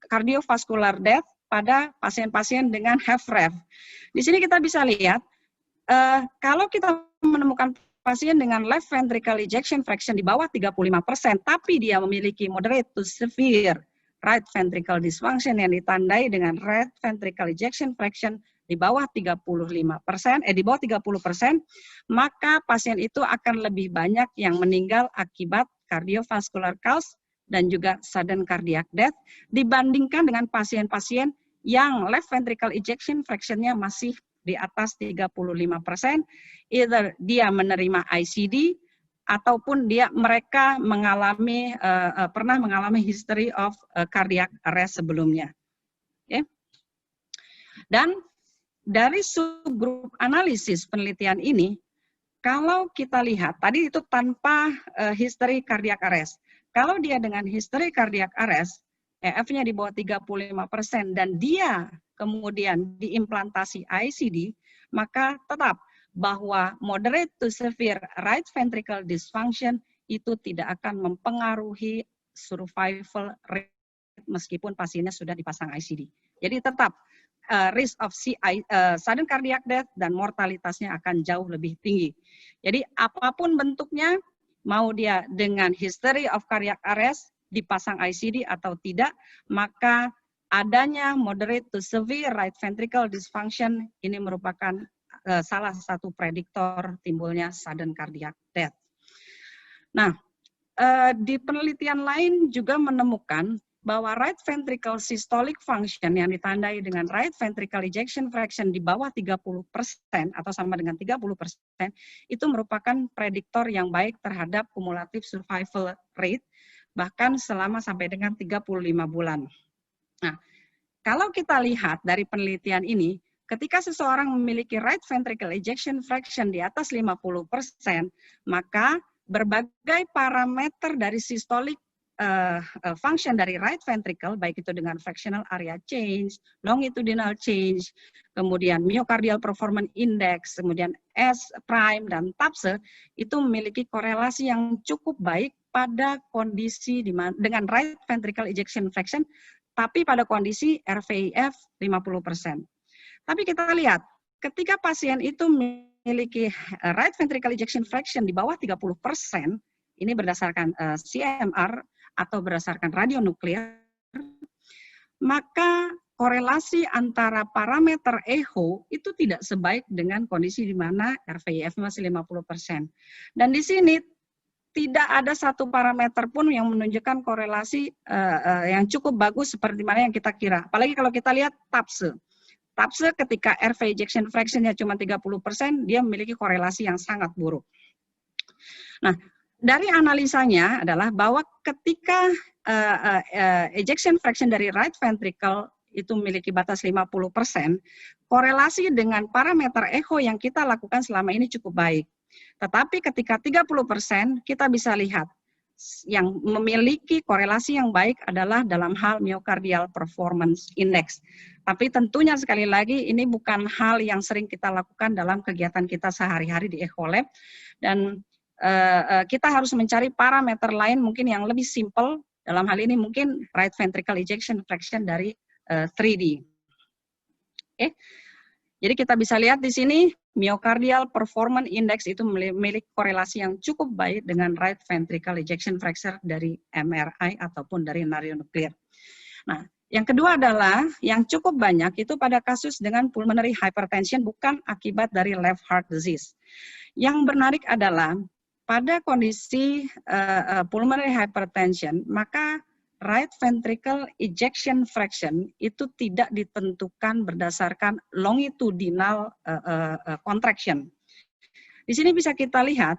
cardiovascular death pada pasien-pasien dengan HFrEF. Di sini kita bisa lihat, kalau kita menemukan pasien dengan left ventricle ejection fraction di bawah 35%, tapi dia memiliki moderate to severe right ventricle dysfunction yang ditandai dengan right ventricle ejection fraction di bawah 35%, di bawah 30%, maka pasien itu akan lebih banyak yang meninggal akibat cardiovascular cause dan juga sudden cardiac death dibandingkan dengan pasien-pasien yang left ventricle ejection fraction-nya masih di atas 35%, either dia menerima ICD ataupun mereka mengalami pernah mengalami history of cardiac arrest sebelumnya. Okay. Dan dari subgrup analisis penelitian ini, kalau kita lihat tadi itu tanpa history cardiac arrest. Kalau dia dengan history cardiac arrest, EF-nya di bawah 35% dan dia kemudian diimplantasi ICD, maka tetap bahwa moderate to severe right ventricle dysfunction itu tidak akan mempengaruhi survival rate meskipun pasiennya sudah dipasang ICD. Jadi tetap risk of sudden cardiac death dan mortalitasnya akan jauh lebih tinggi. Jadi apapun bentuknya, mau dia dengan history of cardiac arrest, dipasang ICD atau tidak, maka adanya moderate to severe right ventricle dysfunction ini merupakan salah satu prediktor timbulnya sudden cardiac death. Nah, di penelitian lain juga menemukan bahwa right ventricle systolic function yang ditandai dengan right ventricle ejection fraction di bawah 30% atau sama dengan 30% itu merupakan prediktor yang baik terhadap cumulative survival rate bahkan selama sampai dengan 35 bulan. Nah, kalau kita lihat dari penelitian ini, ketika seseorang memiliki right ventricle ejection fraction di atas 50%, maka berbagai parameter dari systolic function dari right ventricle, baik itu dengan fractional area change, longitudinal change, kemudian myocardial performance index, kemudian S prime dan TAPSE, itu memiliki korelasi yang cukup baik pada kondisi dengan right ventricle ejection fraction, tapi pada kondisi RVIF 50%. Tapi kita lihat, ketika pasien itu memiliki right ventricle ejection fraction di bawah 30%, ini berdasarkan CMR atau berdasarkan radionuklir, maka korelasi antara parameter echo itu tidak sebaik dengan kondisi di mana RVIF masih 50%. Dan di sini tidak ada satu parameter pun yang menunjukkan korelasi yang cukup bagus seperti mana yang kita kira. Apalagi kalau kita lihat TAPSE. TAPSE ketika RV ejection fraction-nya cuma 30%, dia memiliki korelasi yang sangat buruk. Nah, dari analisanya adalah bahwa ketika ejection fraction dari right ventricle itu memiliki batas 50%, korelasi dengan parameter echo yang kita lakukan selama ini cukup baik. Tetapi ketika 30%, kita bisa lihat yang memiliki korelasi yang baik adalah dalam hal myocardial performance index. Tapi tentunya sekali lagi ini bukan hal yang sering kita lakukan dalam kegiatan kita sehari-hari di echo lab, dan kita harus mencari parameter lain mungkin yang lebih simple Dalam hal ini mungkin right ventricle ejection fraction dari 3D. Oke. Jadi kita bisa lihat di sini myocardial performance index itu memiliki korelasi yang cukup baik dengan right ventricle ejection fraction dari MRI ataupun dari narionuklir. Nah, yang kedua adalah yang cukup banyak itu pada kasus dengan pulmonary hypertension bukan akibat dari left heart disease. Yang menarik adalah pada kondisi pulmonary hypertension, maka right ventricle ejection fraction itu tidak ditentukan berdasarkan longitudinal contraction. Di sini bisa kita lihat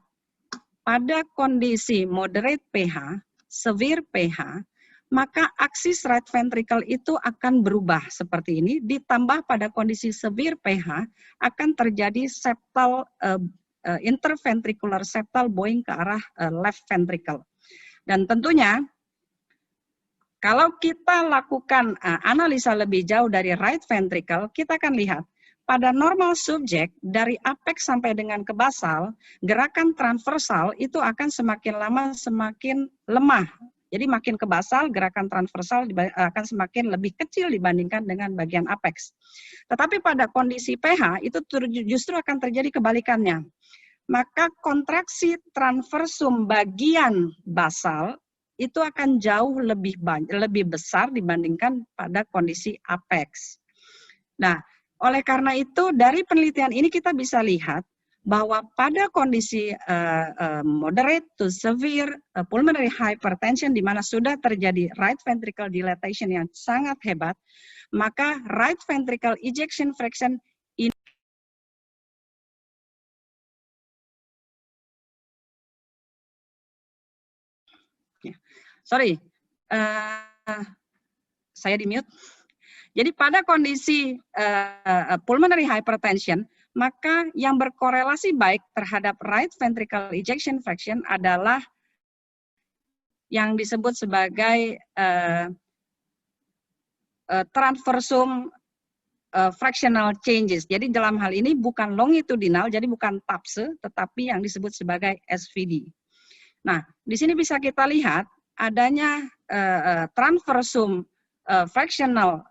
pada kondisi moderate pH, severe pH, maka aksis right ventricle itu akan berubah seperti ini, ditambah pada kondisi severe pH akan terjadi septal interventricular septal bowing ke arah left ventricle. Dan tentunya kalau kita lakukan analisa lebih jauh dari right ventricle, kita akan lihat pada normal subjek dari apex sampai dengan ke basal, gerakan transversal itu akan semakin lama semakin lemah. Jadi makin ke basal, gerakan transversal akan semakin lebih kecil dibandingkan dengan bagian apex. Tetapi pada kondisi pH itu justru akan terjadi kebalikannya. Maka kontraksi transversum bagian basal itu akan jauh lebih besar dibandingkan pada kondisi apex. Nah, oleh karena itu dari penelitian ini kita bisa lihat bahwa pada kondisi moderate to severe pulmonary hypertension di mana sudah terjadi right ventricle dilatation yang sangat hebat, maka right ventricle ejection fraction ini saya di mute. Jadi pada kondisi pulmonary hypertension, maka yang berkorelasi baik terhadap right ventricle ejection fraction adalah yang disebut sebagai transversum fractional changes. Jadi dalam hal ini bukan longitudinal, jadi bukan tapse, tetapi yang disebut sebagai SVD. Nah, di sini bisa kita lihat adanya transversum fractional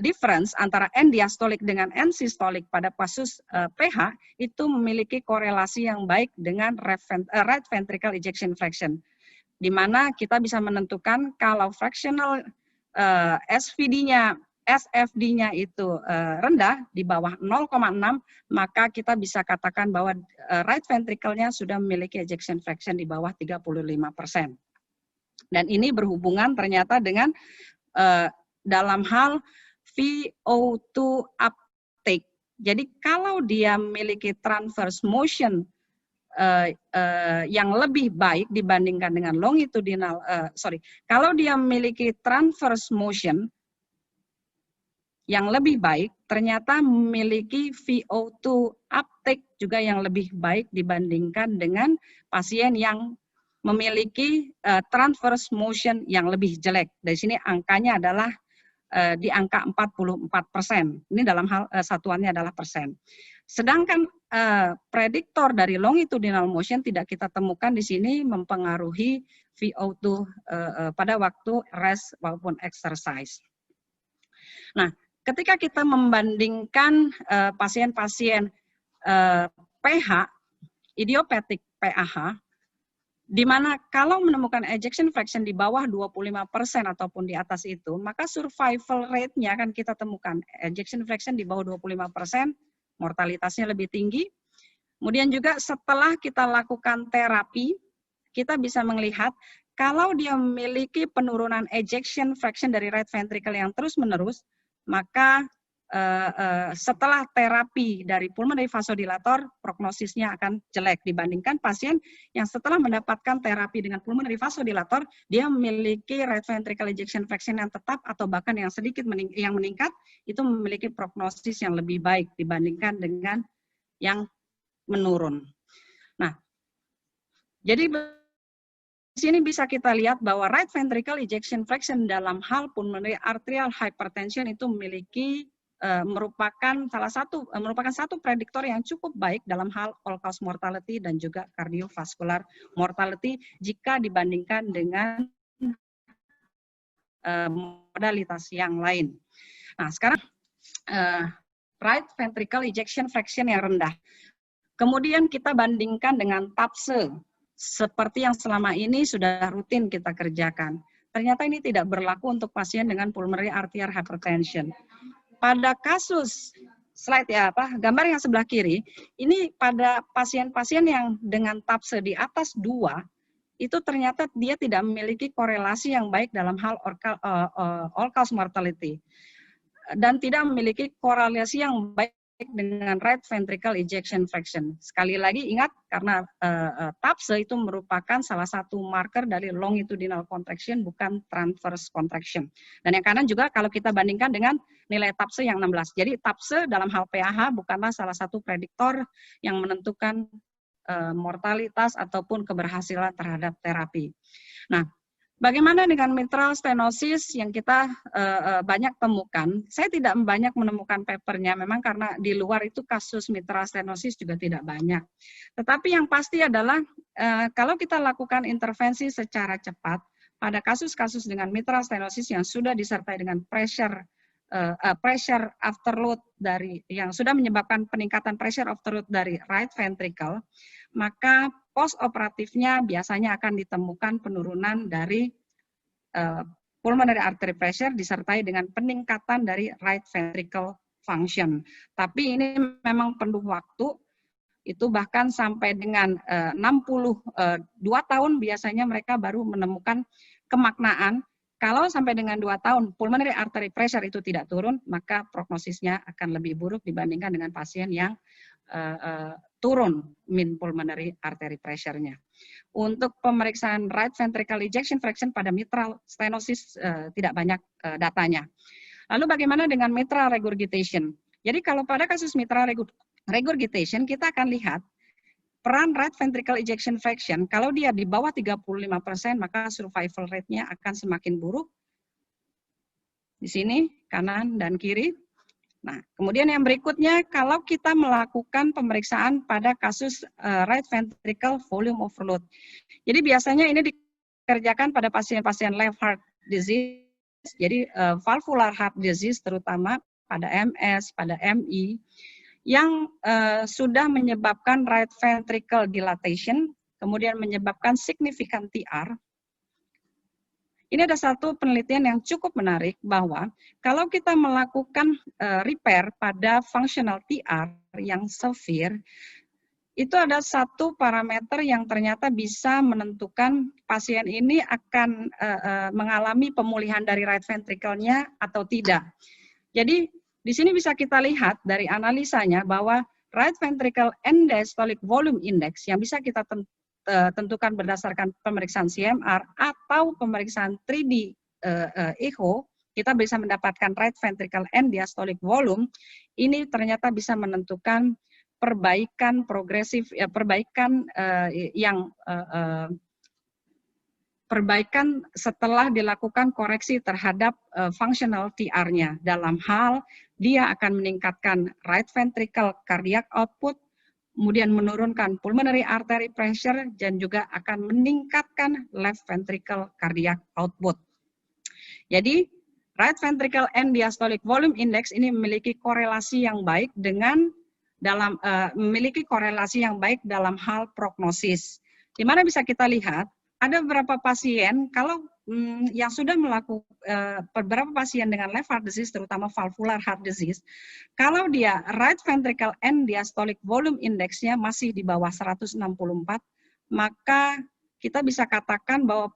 difference antara N diastolik dengan N sistolik pada kasus pH itu memiliki korelasi yang baik dengan right ventricle ejection fraction, di mana kita bisa menentukan kalau fractional SFD-nya itu rendah di bawah 0,6, maka kita bisa katakan bahwa right ventricle-nya sudah memiliki ejection fraction di bawah 35%. Dan ini berhubungan ternyata dengan dalam hal VO2 uptake. Jadi kalau dia memiliki transverse motion yang lebih baik dibandingkan dengan longitudinal, kalau dia memiliki transverse motion yang lebih baik, ternyata memiliki VO2 uptake juga yang lebih baik dibandingkan dengan pasien yang memiliki transverse motion yang lebih jelek. Dari sini angkanya adalah di angka 44%. Ini dalam hal satuannya adalah persen. Sedangkan prediktor dari longitudinal motion tidak kita temukan di sini mempengaruhi VO2 pada waktu rest maupun exercise. Nah, ketika kita membandingkan pasien-pasien pH, idiopathic PAH, di mana kalau menemukan ejection fraction di bawah 25% ataupun di atas itu, maka survival rate-nya akan kita temukan ejection fraction di bawah 25%, mortalitasnya lebih tinggi. Kemudian juga setelah kita lakukan terapi, kita bisa melihat kalau dia memiliki penurunan ejection fraction dari right ventricle yang terus-menerus, maka setelah terapi dari pulmonary vasodilator, prognosisnya akan jelek dibandingkan pasien yang setelah mendapatkan terapi dengan pulmonary vasodilator, dia memiliki right ventricle ejection fraction yang tetap atau bahkan yang sedikit yang meningkat, itu memiliki prognosis yang lebih baik dibandingkan dengan yang menurun. Nah, jadi di sini bisa kita lihat bahwa right ventricle ejection fraction dalam hal pulmonary arterial hypertension itu memiliki merupakan satu prediktor yang cukup baik dalam hal all-cause mortality dan juga cardiovascular mortality jika dibandingkan dengan modalitas yang lain. Nah, sekarang right ventricle ejection fraction yang rendah. Kemudian kita bandingkan dengan TAPSE, seperti yang selama ini sudah rutin kita kerjakan. Ternyata ini tidak berlaku untuk pasien dengan pulmonary arterial hypertension. Pada kasus slide gambar yang sebelah kiri, ini pada pasien-pasien yang dengan TAPSE di atas 2, itu ternyata dia tidak memiliki korelasi yang baik dalam hal all-cause mortality. Dan tidak memiliki korelasi yang baik dengan right ventricle ejection fraction. Sekali lagi ingat, karena TAPSE itu merupakan salah satu marker dari longitudinal contraction, bukan transverse contraction. Dan yang kanan juga kalau kita bandingkan dengan nilai TAPSE yang 16. Jadi TAPSE dalam hal PAH bukanlah salah satu prediktor yang menentukan mortalitas ataupun keberhasilan terhadap terapi. Nah, bagaimana dengan mitral stenosis yang kita banyak temukan? Saya tidak banyak menemukan papernya, memang karena di luar itu kasus mitral stenosis juga tidak banyak. Tetapi yang pasti adalah kalau kita lakukan intervensi secara cepat, pada kasus-kasus dengan mitral stenosis yang sudah disertai dengan pressure afterload yang sudah menyebabkan peningkatan pressure afterload dari right ventricle, maka post operatifnya biasanya akan ditemukan penurunan dari pulmonary artery pressure disertai dengan peningkatan dari right ventricle function. Tapi ini memang perlu waktu, itu bahkan sampai dengan 2 tahun biasanya mereka baru menemukan kemaknaan. Kalau sampai dengan 2 tahun pulmonary artery pressure itu tidak turun, maka prognosisnya akan lebih buruk dibandingkan dengan pasien yang turun mean pulmonary artery pressure-nya. Untuk pemeriksaan right ventricle ejection fraction pada mitral stenosis tidak banyak datanya. Lalu bagaimana dengan mitral regurgitation? Jadi kalau pada kasus mitral regurgitation kita akan lihat peran right ventricle ejection fraction, kalau dia di bawah 35%, maka survival rate-nya akan semakin buruk. Di sini, kanan dan kiri. Nah, kemudian yang berikutnya, kalau kita melakukan pemeriksaan pada kasus right ventricle volume overload. Jadi biasanya ini dikerjakan pada pasien-pasien left heart disease, jadi valvular heart disease terutama pada MS, pada MI, yang sudah menyebabkan right ventricle dilatation, kemudian menyebabkan signifikan TR. Ini ada satu penelitian yang cukup menarik bahwa kalau kita melakukan repair pada functional TR yang severe, itu ada satu parameter yang ternyata bisa menentukan pasien ini akan mengalami pemulihan dari right ventricle-nya atau tidak. Jadi di sini bisa kita lihat dari analisanya bahwa right ventricle end diastolic volume index yang bisa kita tentukan berdasarkan pemeriksaan CMR atau pemeriksaan 3D echo, kita bisa mendapatkan right ventricle end diastolic volume. Ini ternyata bisa menentukan perbaikan progresif, perbaikan setelah dilakukan koreksi terhadap functional TR-nya dalam hal dia akan meningkatkan right ventricle cardiac output, kemudian menurunkan pulmonary artery pressure, dan juga akan meningkatkan left ventricle cardiac output. Jadi, right ventricle end diastolic volume index ini memiliki korelasi yang baik dalam hal prognosis. Di mana bisa kita lihat, ada beberapa pasien, kalau yang sudah melakukan beberapa pasien dengan left heart disease, terutama valvular heart disease, kalau dia right ventricle end diastolic volume index-nya masih di bawah 164, maka kita bisa katakan bahwa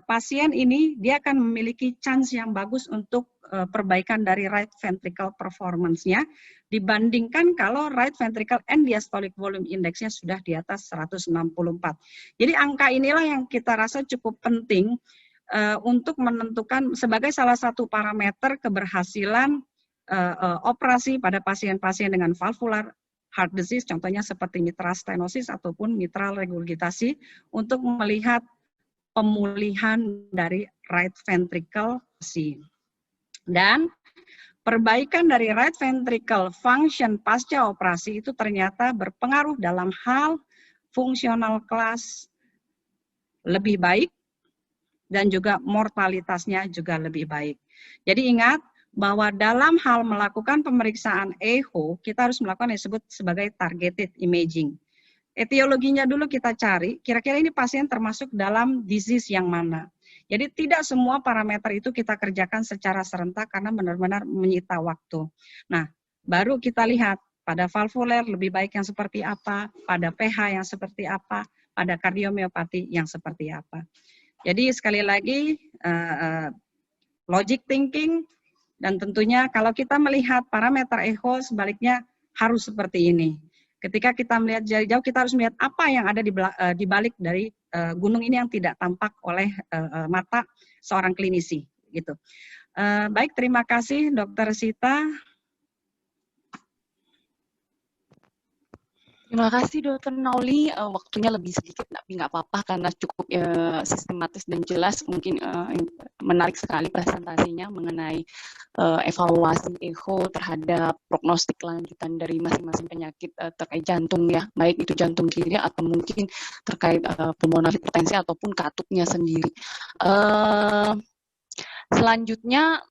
pasien ini dia akan memiliki chance yang bagus untuk perbaikan dari right ventricle performance-nya dibandingkan kalau right ventricle end diastolic volume index-nya sudah di atas 164. Jadi angka inilah yang kita rasa cukup penting untuk menentukan sebagai salah satu parameter keberhasilan operasi pada pasien-pasien dengan valvular heart disease, contohnya seperti mitral stenosis ataupun mitral regurgitasi, untuk melihat pemulihan dari right ventricle. Dan perbaikan dari right ventricle function pasca operasi itu ternyata berpengaruh dalam hal fungsional kelas lebih baik dan juga mortalitasnya juga lebih baik. Jadi ingat bahwa dalam hal melakukan pemeriksaan echo, kita harus melakukan yang disebut sebagai targeted imaging. Etiologinya dulu kita cari, kira-kira ini pasien termasuk dalam disease yang mana. Jadi tidak semua parameter itu kita kerjakan secara serentak karena benar-benar menyita waktu. Nah, baru kita lihat pada valvuler lebih baik yang seperti apa, pada pH yang seperti apa, pada kardiomiopati yang seperti apa. Jadi sekali lagi, logic thinking, dan tentunya kalau kita melihat parameter echo sebaliknya harus seperti ini. Ketika kita melihat dari jauh, kita harus melihat apa yang ada di balik dari gunung ini yang tidak tampak oleh mata seorang klinisi. Gitu. Baik, terima kasih Dr. Sita. Terima kasih Dr. Nauli, waktunya lebih sedikit tapi nggak apa-apa karena cukup sistematis dan jelas, mungkin menarik sekali presentasinya mengenai evaluasi echo terhadap prognostik lanjutan dari masing-masing penyakit terkait jantung ya, baik itu jantung kiri atau mungkin terkait pulmonar hipertensi ataupun katupnya sendiri. Selanjutnya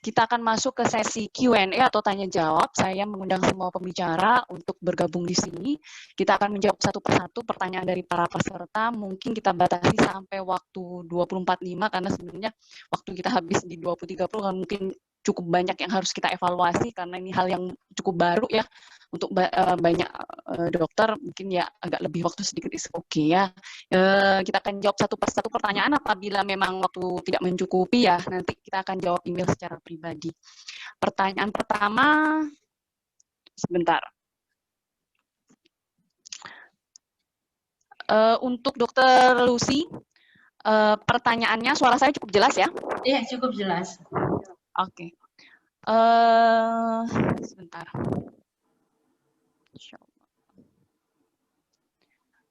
kita akan masuk ke sesi Q&A atau tanya jawab. Saya mengundang semua pembicara untuk bergabung di sini. Kita akan menjawab satu persatu pertanyaan dari para peserta. Mungkin kita batasi sampai waktu 20.45 karena sebenarnya waktu kita habis di 20.30 kan mungkin cukup banyak yang harus kita evaluasi karena ini hal yang cukup baru ya untuk banyak dokter, mungkin ya agak lebih waktu sedikit is oke ya. Kita akan jawab satu persatu pertanyaan, apabila memang waktu tidak mencukupi ya nanti kita akan jawab email secara pribadi. Pertanyaan pertama, sebentar. Untuk Dr. Lucy, pertanyaannya suara saya cukup jelas ya? Iya, cukup jelas. Oke. Sebentar.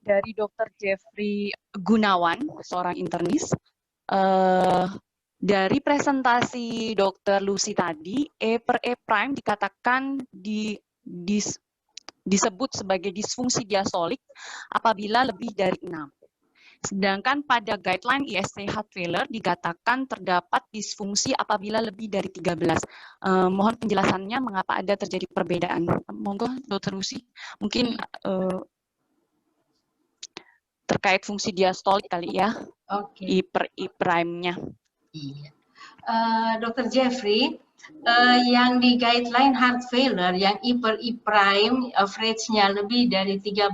Dari Dr. Jeffrey Gunawan, seorang internis. Dari presentasi Dr. Lucy tadi, E per E prime dikatakan disebut sebagai disfungsi diastolik apabila lebih dari 6. Sedangkan pada guideline IST heart failure dikatakan terdapat disfungsi apabila lebih dari 13. Mohon penjelasannya mengapa ada terjadi perbedaan. Monggo Dr. Lucy, mungkin terkait fungsi diastolik kali ya, I per I prime-nya. Iya. Dr. Jeffrey, yang di guideline heart failure yang I per I prime average-nya lebih dari 13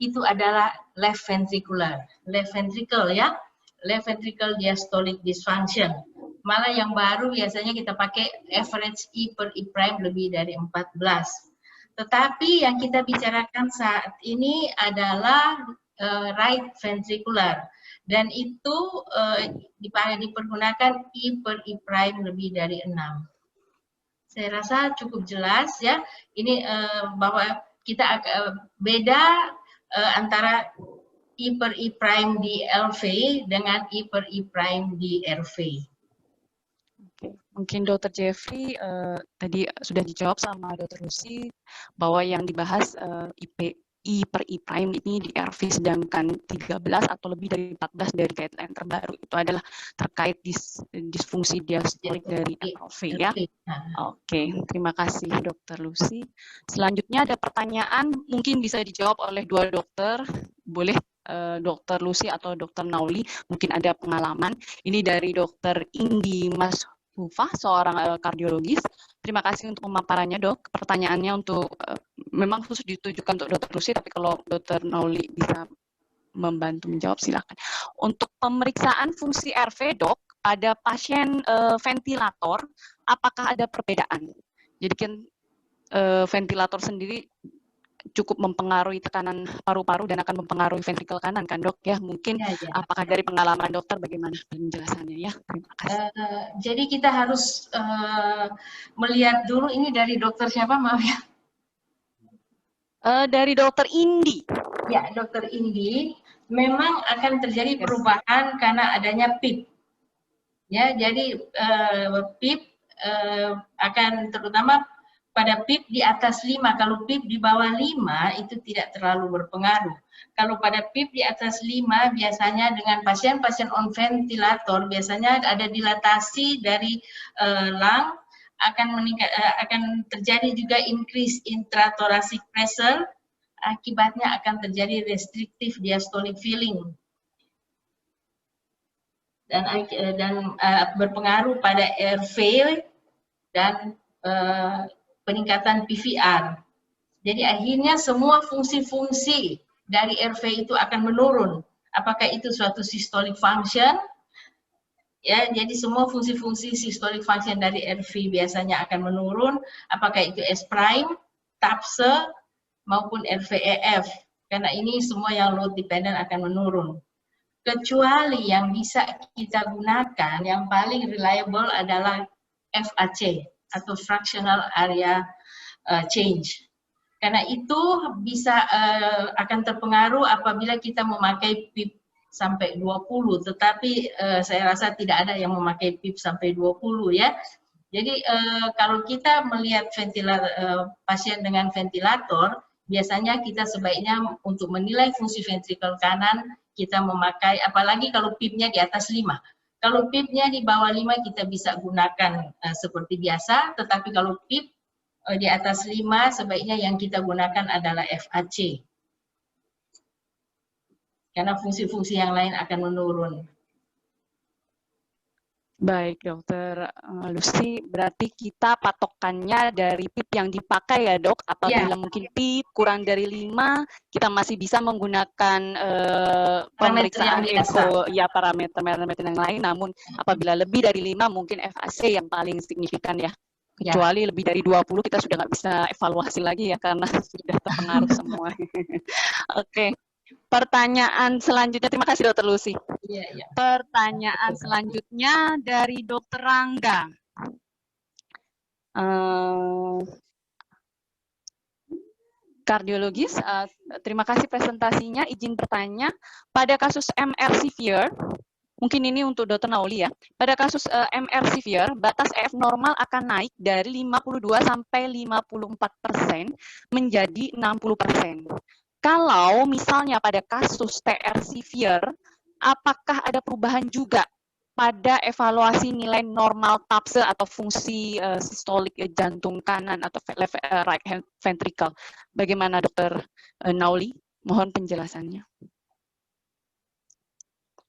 itu adalah left ventricle ya, left ventricle diastolic dysfunction. Malah yang baru biasanya kita pakai average I per I prime lebih dari 14. Tetapi yang kita bicarakan saat ini adalah right ventricular, dan itu dipergunakan I per I prime lebih dari 6. Saya rasa cukup jelas ya, ini bahwa kita beda antara I per I prime di LV dengan I per I prime di RV. Mungkin Dr. Jeffrey tadi sudah dijawab sama Dr. Lucy bahwa yang dibahas I per I prime ini di RV, sedangkan 13 atau lebih dari 14 dari guideline terbaru itu adalah terkait disfungsi diastolik dari LV ya. Oke, terima kasih Dr. Lucy. Selanjutnya ada pertanyaan, mungkin bisa dijawab oleh dua dokter, boleh Dr. Lucy atau Dr. Nauli, mungkin ada pengalaman. Ini dari Dr. Indi Mas Hufah, seorang kardiologis. Terima kasih untuk pemaparannya, Dok. Pertanyaannya untuk memang khusus ditujukan untuk Dr. Lucy, tapi kalau Dr. Nauli bisa membantu menjawab, silakan. Untuk pemeriksaan fungsi RV, Dok, pada pasien ventilator, apakah ada perbedaan? Jadi kan ventilator sendiri cukup mempengaruhi tekanan paru-paru dan akan mempengaruhi ventrikel kanan kan dok ya, mungkin ya. Apakah dari pengalaman dokter bagaimana penjelasannya ya? Terima kasih. Jadi kita harus melihat dulu ini dari dokter siapa maaf ya? Dari dokter Indi. Ya, dokter Indi, memang akan terjadi perubahan karena adanya PIP. Ya, jadi PIP akan terutama pada PIP di atas 5, kalau PIP di bawah 5 itu tidak terlalu berpengaruh. Kalau pada PIP di atas 5 biasanya dengan pasien-pasien on ventilator biasanya ada dilatasi dari lung, akan terjadi juga increase intrathoracic pressure, akibatnya akan terjadi restrictive diastolic filling dan berpengaruh pada airway dan peningkatan PVR. Jadi akhirnya semua fungsi-fungsi dari airway itu akan menurun. Apakah itu suatu systolic function? Ya, jadi semua fungsi-fungsi systolic function dari airway biasanya akan menurun. Apakah itu S prime, TAPSE, maupun RVEF. Karena ini semua yang load dependent akan menurun. Kecuali yang bisa kita gunakan, yang paling reliable adalah FAC atau fractional area change. Karena itu bisa akan terpengaruh apabila kita memakai PIP sampai 20, tetapi saya rasa tidak ada yang memakai PIP sampai 20 ya. Jadi kalau kita melihat pasien dengan ventilator, biasanya kita sebaiknya untuk menilai fungsi ventrikel kanan kita memakai, apalagi kalau PIP-nya di atas 5. Kalau PIP-nya di bawah 5 kita bisa gunakan seperti biasa, tetapi kalau PIP di atas 5 sebaiknya yang kita gunakan adalah FAC. Karena fungsi-fungsi yang lain akan menurun. Baik, Dokter Lucy, berarti kita patokannya dari PIP yang dipakai ya, Dok. Apabila mungkin PIP kurang dari 5, kita masih bisa menggunakan pemeriksaan echo, ya parameter yang lain. Namun apabila lebih dari 5, mungkin FAC yang paling signifikan ya. Kecuali lebih dari 20 kita sudah nggak bisa evaluasi lagi ya, karena sudah terpengaruh semua. Oke. Pertanyaan selanjutnya, terima kasih Dokter Lucy. Pertanyaan selanjutnya dari Dokter Rangga. Kardiologis, terima kasih presentasinya. Izin bertanya, pada kasus MR severe, mungkin ini untuk Dr. Nauli ya, pada kasus MR severe, batas EF normal akan naik dari 52 sampai 54% menjadi 60%. Kalau misalnya pada kasus TR severe, apakah ada perubahan juga pada evaluasi nilai normal TAPSE atau fungsi sistolik jantung kanan atau right ventricle? Bagaimana Dr. Nauli? Mohon penjelasannya.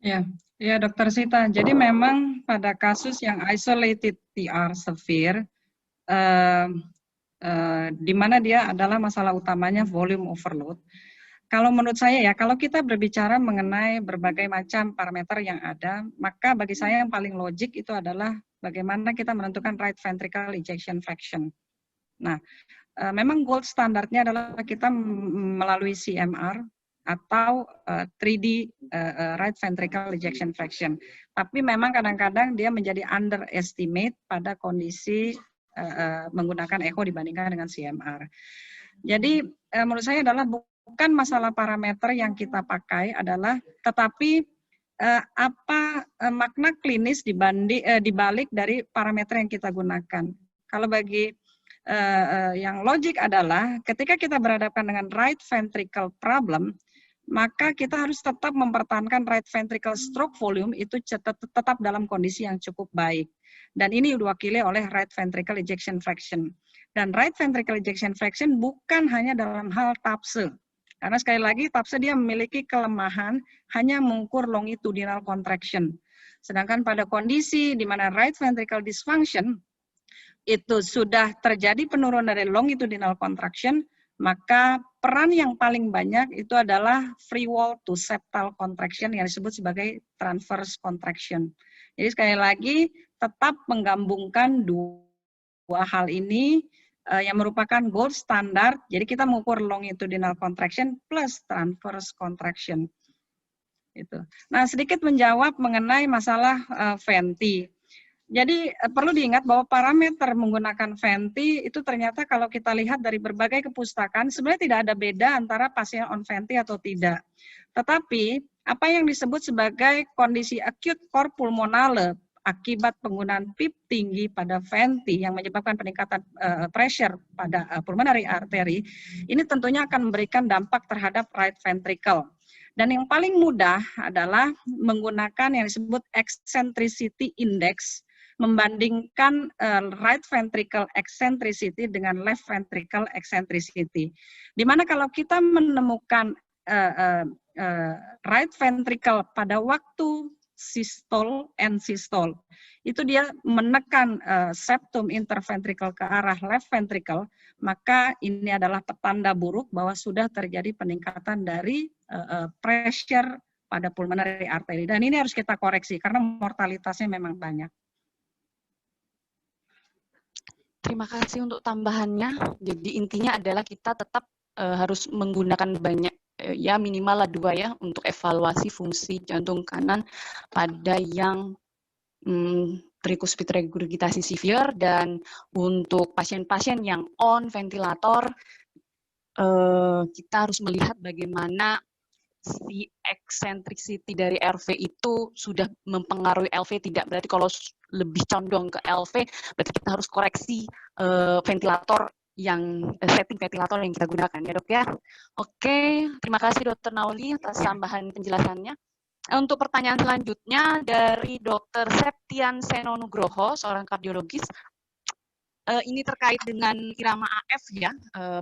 Ya Dr. Sita. Jadi memang pada kasus yang isolated TR severe, di mana dia adalah masalah utamanya volume overload. Kalau menurut saya ya, kalau kita berbicara mengenai berbagai macam parameter yang ada, maka bagi saya yang paling logik itu adalah bagaimana kita menentukan right ventricle ejection fraction. Nah, memang gold standarnya adalah kita melalui CMR atau 3D right ventricle ejection fraction. Tapi memang kadang-kadang dia menjadi underestimate pada kondisi menggunakan echo dibandingkan dengan CMR. Jadi menurut saya adalah bukan masalah parameter yang kita pakai adalah, tetapi apa makna klinis dibalik dari parameter yang kita gunakan. Kalau bagi yang logik adalah ketika kita berhadapan dengan right ventricle problem, maka kita harus tetap mempertahankan right ventricle stroke volume itu tetap dalam kondisi yang cukup baik. Dan ini diwakili oleh right ventricle ejection fraction. Dan right ventricle ejection fraction bukan hanya dalam hal TAPSE. Karena sekali lagi TAPSE dia memiliki kelemahan hanya mengukur longitudinal contraction. Sedangkan pada kondisi di mana right ventricle dysfunction itu sudah terjadi penurunan dari longitudinal contraction, maka peran yang paling banyak itu adalah free wall to septal contraction yang disebut sebagai transverse contraction. Jadi sekali lagi tetap menggabungkan dua hal ini yang merupakan gold standard. Jadi kita mengukur longitudinal contraction plus transverse contraction. Itu. Nah, sedikit menjawab mengenai masalah venti. Jadi perlu diingat bahwa parameter menggunakan venti itu ternyata kalau kita lihat dari berbagai kepustakaan sebenarnya tidak ada beda antara pasien on venti atau tidak. Tetapi apa yang disebut sebagai kondisi acute cor pulmonale akibat penggunaan PIP tinggi pada venti yang menyebabkan peningkatan pressure pada pulmonary artery, ini tentunya akan memberikan dampak terhadap right ventricle. Dan yang paling mudah adalah menggunakan yang disebut eccentricity index, membandingkan right ventricle eccentricity dengan left ventricle eccentricity. Dimana kalau kita menemukan right ventricle pada waktu sistole and systole, itu dia menekan septum interventricle ke arah left ventricle, maka ini adalah petanda buruk bahwa sudah terjadi peningkatan dari pressure pada pulmonary artery. Dan ini harus kita koreksi karena mortalitasnya memang banyak. Terima kasih untuk tambahannya. Jadi intinya adalah kita tetap harus menggunakan banyak, ya minimal 2 ya, untuk evaluasi fungsi jantung kanan pada yang trikuspid regurgitasi severe, dan untuk pasien-pasien yang on ventilator, kita harus melihat bagaimana si eccentricity dari RV itu sudah mempengaruhi LV tidak. Berarti kalau lebih condong ke LV, berarti kita harus koreksi ventilator yang setting ventilator yang kita gunakan ya dok ya. Oke, terima kasih Dr. Nauli atas tambahan penjelasannya. Untuk pertanyaan selanjutnya dari Dr. Septian Senonugroho, seorang kardiologis. Ini terkait dengan irama AF ya.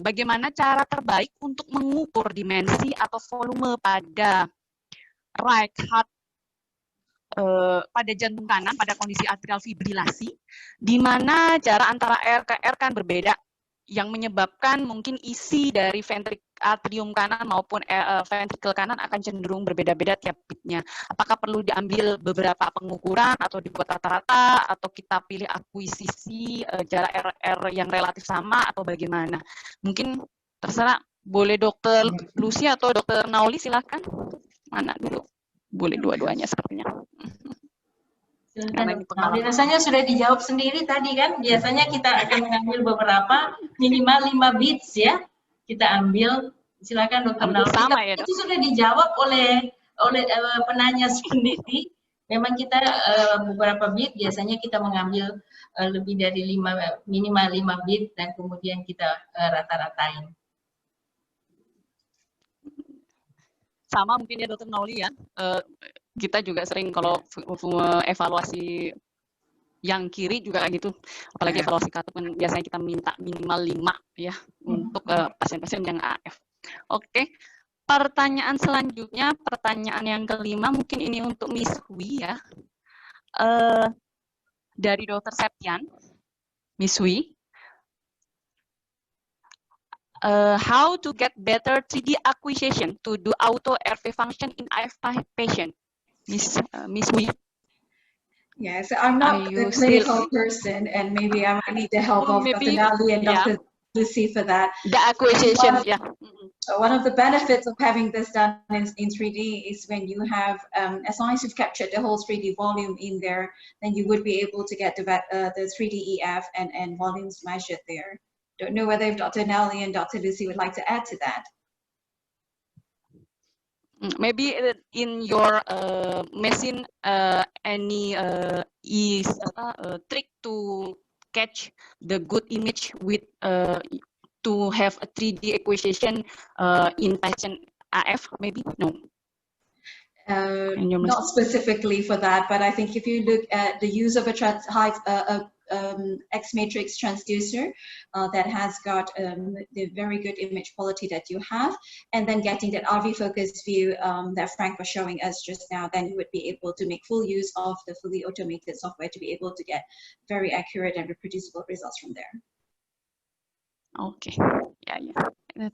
Bagaimana cara terbaik untuk mengukur dimensi atau volume pada right heart, pada jantung kanan pada kondisi atrial fibrilasi, di mana jarak antara R ke R kan berbeda, yang menyebabkan mungkin isi dari atrium kanan maupun ventricle kanan akan cenderung berbeda-beda tiap beatnya. Apakah perlu diambil beberapa pengukuran atau dibuat rata-rata, atau kita pilih akuisisi jarak R yang relatif sama, atau bagaimana? Mungkin terserah, boleh Dr. Lucy atau Dr. Nauli, silakan. Mana dulu? Boleh dua-duanya sepertinya. Biasanya sudah dijawab sendiri tadi kan, biasanya kita akan mengambil beberapa, minimal 5 beats ya, kita ambil. Silakan Dr. Nauli. Sama ya, Dok? Itu sudah dijawab oleh penanya sendiri. Memang kita beberapa beat, biasanya kita mengambil lebih dari minimal 5 beat, dan kemudian kita rata-ratain. Sama mungkin ya Dr. Nauli ya. Kita juga sering kalau evaluasi yang kiri juga kayak gitu, apalagi evaluasi katup kan biasanya kita minta minimal 5 ya untuk pasien-pasien yang AF. Oke, pertanyaan selanjutnya, pertanyaan yang kelima, mungkin ini untuk Miss Hui ya, dari Dr. Septian. Miss Hui, how to get better 3D acquisition to do auto RV function in AF patient? Miss Hui. Yeah, so I'm not a clinical person, and maybe I might need the help of Dr. Nauli and Dr. Lucy for that. The acquisition, One of the benefits of having this done in 3D is when you have, as long as you've captured the whole 3D volume in there, then you would be able to get the 3D EF and volumes measured there. Don't know whether if Dr. Nauli and Dr. Lucy would like to add to that. Maybe in your machine, any trick to catch the good image with to have a 3D acquisition in patient AF, maybe? No. Not specifically for that, but I think if you look at the use of a X-matrix transducer that has got the very good image quality that you have, and then getting that RV focus view that Frank was showing us just now, then you would be able to make full use of the fully automated software to be able to get very accurate and reproducible results from there. Oke, ya.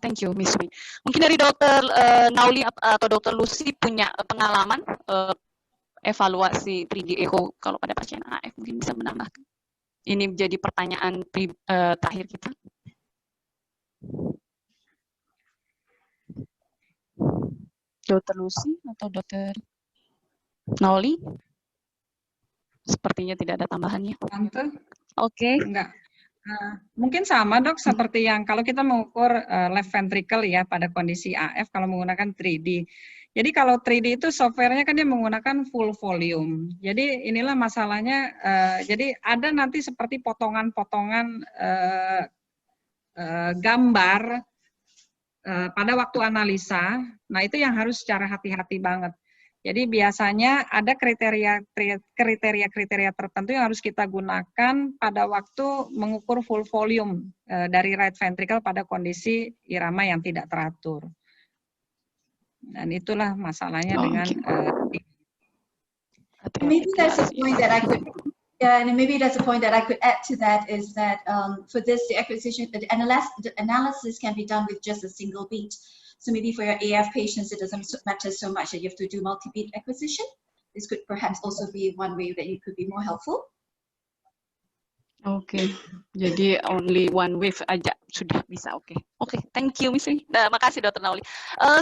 Thank you, Miss Wi. Mungkin dari Dr. Nauli atau Dr. Lucy punya pengalaman evaluasi 3D echo kalau pada pasien AF, mungkin bisa menambahkan. Ini menjadi pertanyaan terakhir kita. Dr. Lucy atau Dr. Nauli? Sepertinya tidak ada tambahannya. Oke. Enggak. Mungkin sama dok, seperti yang kalau kita mengukur left ventricle ya pada kondisi AF kalau menggunakan 3D, Jadi kalau 3D itu softwarenya kan dia menggunakan full volume. Jadi inilah masalahnya. Jadi ada nanti seperti potongan-potongan gambar pada waktu analisa. Nah itu yang harus secara hati-hati banget. Jadi biasanya ada kriteria tertentu yang harus kita gunakan pada waktu mengukur full volume dari right ventricle pada kondisi irama yang tidak teratur. Dan itulah masalahnya dengan maybe that's a point that I could, yeah, and maybe that's a point that I could add to that is that for this, the acquisition, the analysis can be done with just a single beat. So maybe for your AF patients, it doesn't matter so much that you have to do multi-beat acquisition. This could perhaps also be one way that you could be more helpful. Oke, jadi only one wave aja sudah bisa. Oke, thank you Miss Lee. Makasih Dr. Nauli.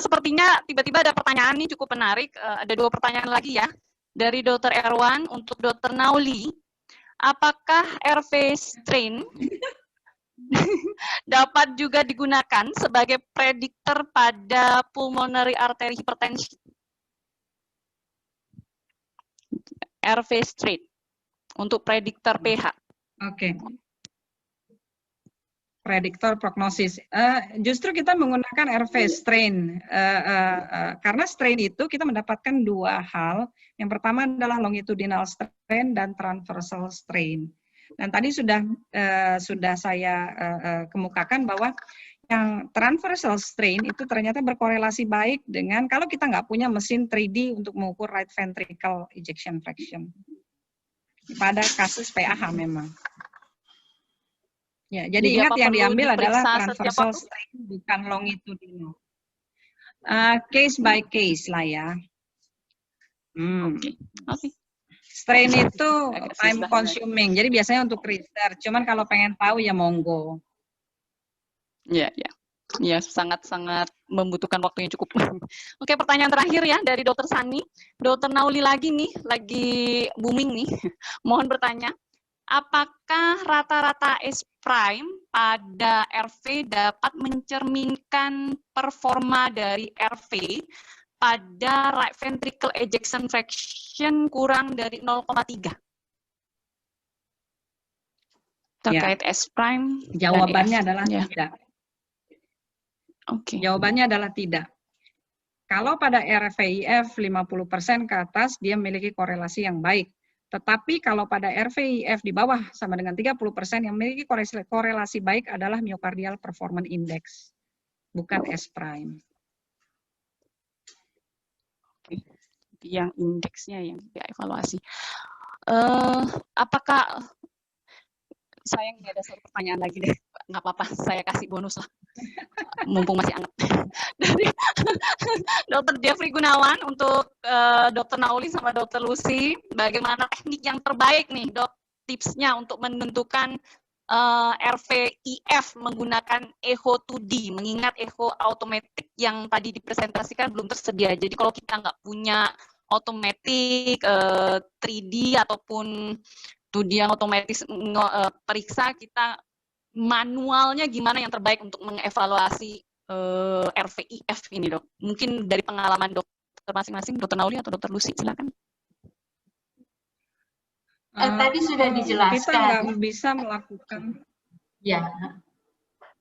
Sepertinya tiba-tiba ada pertanyaan ini cukup menarik. Ada 2 pertanyaan lagi ya dari Dr. Erwan untuk Dr. Nauli. Apakah RV strain dapat juga digunakan sebagai prediktor pada pulmonary artery hypertension? RV strain untuk prediktor pH. Oke. Prediktor prognosis. Justru kita menggunakan RV strain karena strain itu kita mendapatkan 2 hal. Yang pertama adalah longitudinal strain dan transversal strain. Dan tadi sudah saya kemukakan bahwa yang transversal strain itu ternyata berkorelasi baik dengan kalau kita nggak punya mesin 3D untuk mengukur right ventricle ejection fraction. Pada kasus PAH memang. Ya, jadi ingat yang diambil adalah transversal strain, bukan longitudinal. Case by case lah ya. Oke. Strain itu time consuming, jadi biasanya untuk research. Cuman kalau pengen tahu ya monggo. Ya, sangat-sangat membutuhkan waktu yang cukup. Oke, pertanyaan terakhir ya dari Dr. Sani. Dr. Nauli lagi nih, lagi booming nih. Mohon bertanya, apakah rata-rata S prime pada RV dapat mencerminkan performa dari RV pada right ventricle ejection fraction kurang dari 0,3? Terkait S prime. Jawabannya adalah tidak. Oke. Jawabannya adalah tidak. Kalau pada RVIF 50% ke atas, dia memiliki korelasi yang baik. Tetapi kalau pada RVIF di bawah sama dengan 30%, yang memiliki korelasi baik adalah myocardial performance index, bukan S prime. Oke. Yang indeksnya yang dievaluasi. Apakah sayang ada 1 pertanyaan lagi deh, nggak apa-apa, saya kasih bonus lah, mumpung masih anget. Dari Dr. Jeffrey Gunawan untuk Dr. Nauli sama Dr. Lucy, bagaimana teknik yang terbaik nih dok, tipsnya untuk menentukan RVIF menggunakan echo 2D, mengingat echo automatic yang tadi dipresentasikan belum tersedia. Jadi kalau kita nggak punya automatic 3D ataupun 2D yang otomatis periksa, kita manualnya gimana yang terbaik untuk mengevaluasi RVIF ini dok? Mungkin dari pengalaman dokter masing-masing, Dr. Nauli atau Dr. Lucy, silakan. Tadi sudah dijelaskan. Kita nggak bisa melakukan. Ya.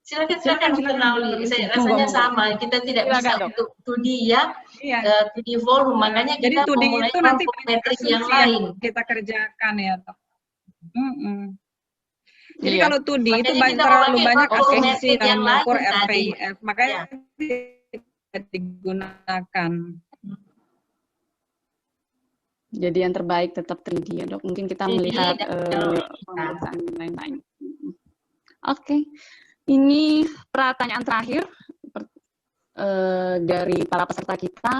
Silakan Dr. Nauli. Saya rasanya sama. Kita tidak bisa untuk 2D ya. 2D volume. Makanya kita memulai metrik yang lain. Kita kerjakan ya. Jadi kalau 2D itu terlalu banyak asumsi dalam mengukur RVIF. Makanya tidak digunakan. Jadi yang terbaik tetap 3D ya dok. Mungkin kita melihat pemeriksaan lain-lain. Oke, ini pertanyaan terakhir dari para peserta kita.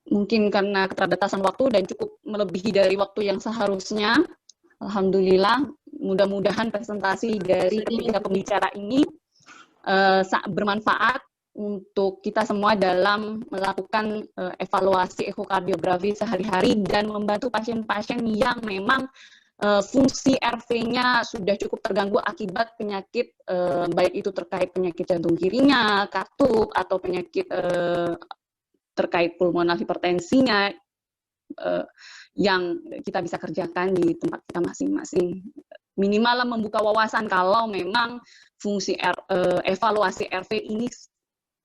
Mungkin karena keterbatasan waktu dan cukup melebihi dari waktu yang seharusnya. Alhamdulillah, mudah-mudahan presentasi dari ketiga pembicara ini bermanfaat untuk kita semua dalam melakukan evaluasi ekokardiografi sehari-hari dan membantu pasien-pasien yang memang fungsi RV-nya sudah cukup terganggu akibat penyakit, baik itu terkait penyakit jantung kirinya, katup, atau penyakit terkait pulmonal hipertensinya, yang kita bisa kerjakan di tempat kita masing-masing. Minimal membuka wawasan kalau memang fungsi evaluasi RV ini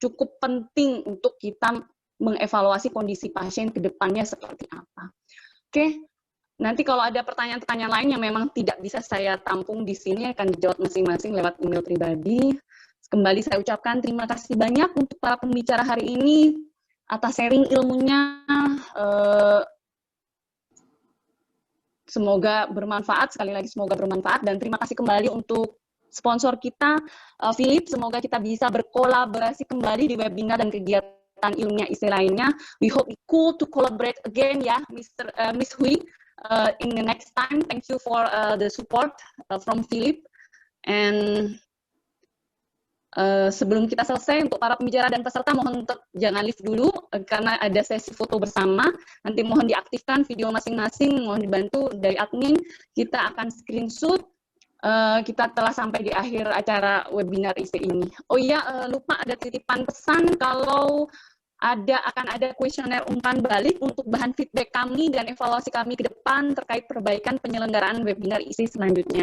cukup penting untuk kita mengevaluasi kondisi pasien ke depannya seperti apa. Oke. Nanti kalau ada pertanyaan-pertanyaan lain yang memang tidak bisa saya tampung di sini akan dijawab masing-masing lewat email pribadi. Kembali saya ucapkan terima kasih banyak untuk para pembicara hari ini atas sharing ilmunya. Semoga bermanfaat, sekali lagi semoga bermanfaat, dan terima kasih kembali untuk sponsor kita, Philip. Semoga kita bisa berkolaborasi kembali di webinar dan kegiatan ilmiah IC lainnya. We hope we cool to collaborate again ya, Miss Hui. In the next time, thank you for the support from Philip. And sebelum kita selesai, untuk para pembicara dan peserta mohon jangan leave dulu karena ada sesi foto bersama. Nanti mohon diaktifkan video masing-masing, mohon dibantu dari admin. Kita akan screenshot. Kita telah sampai di akhir acara webinar IC ini. Oh iya, lupa ada titipan pesan kalau akan ada kuesioner umpan balik untuk bahan feedback kami dan evaluasi kami ke depan terkait perbaikan penyelenggaraan webinar IC selanjutnya.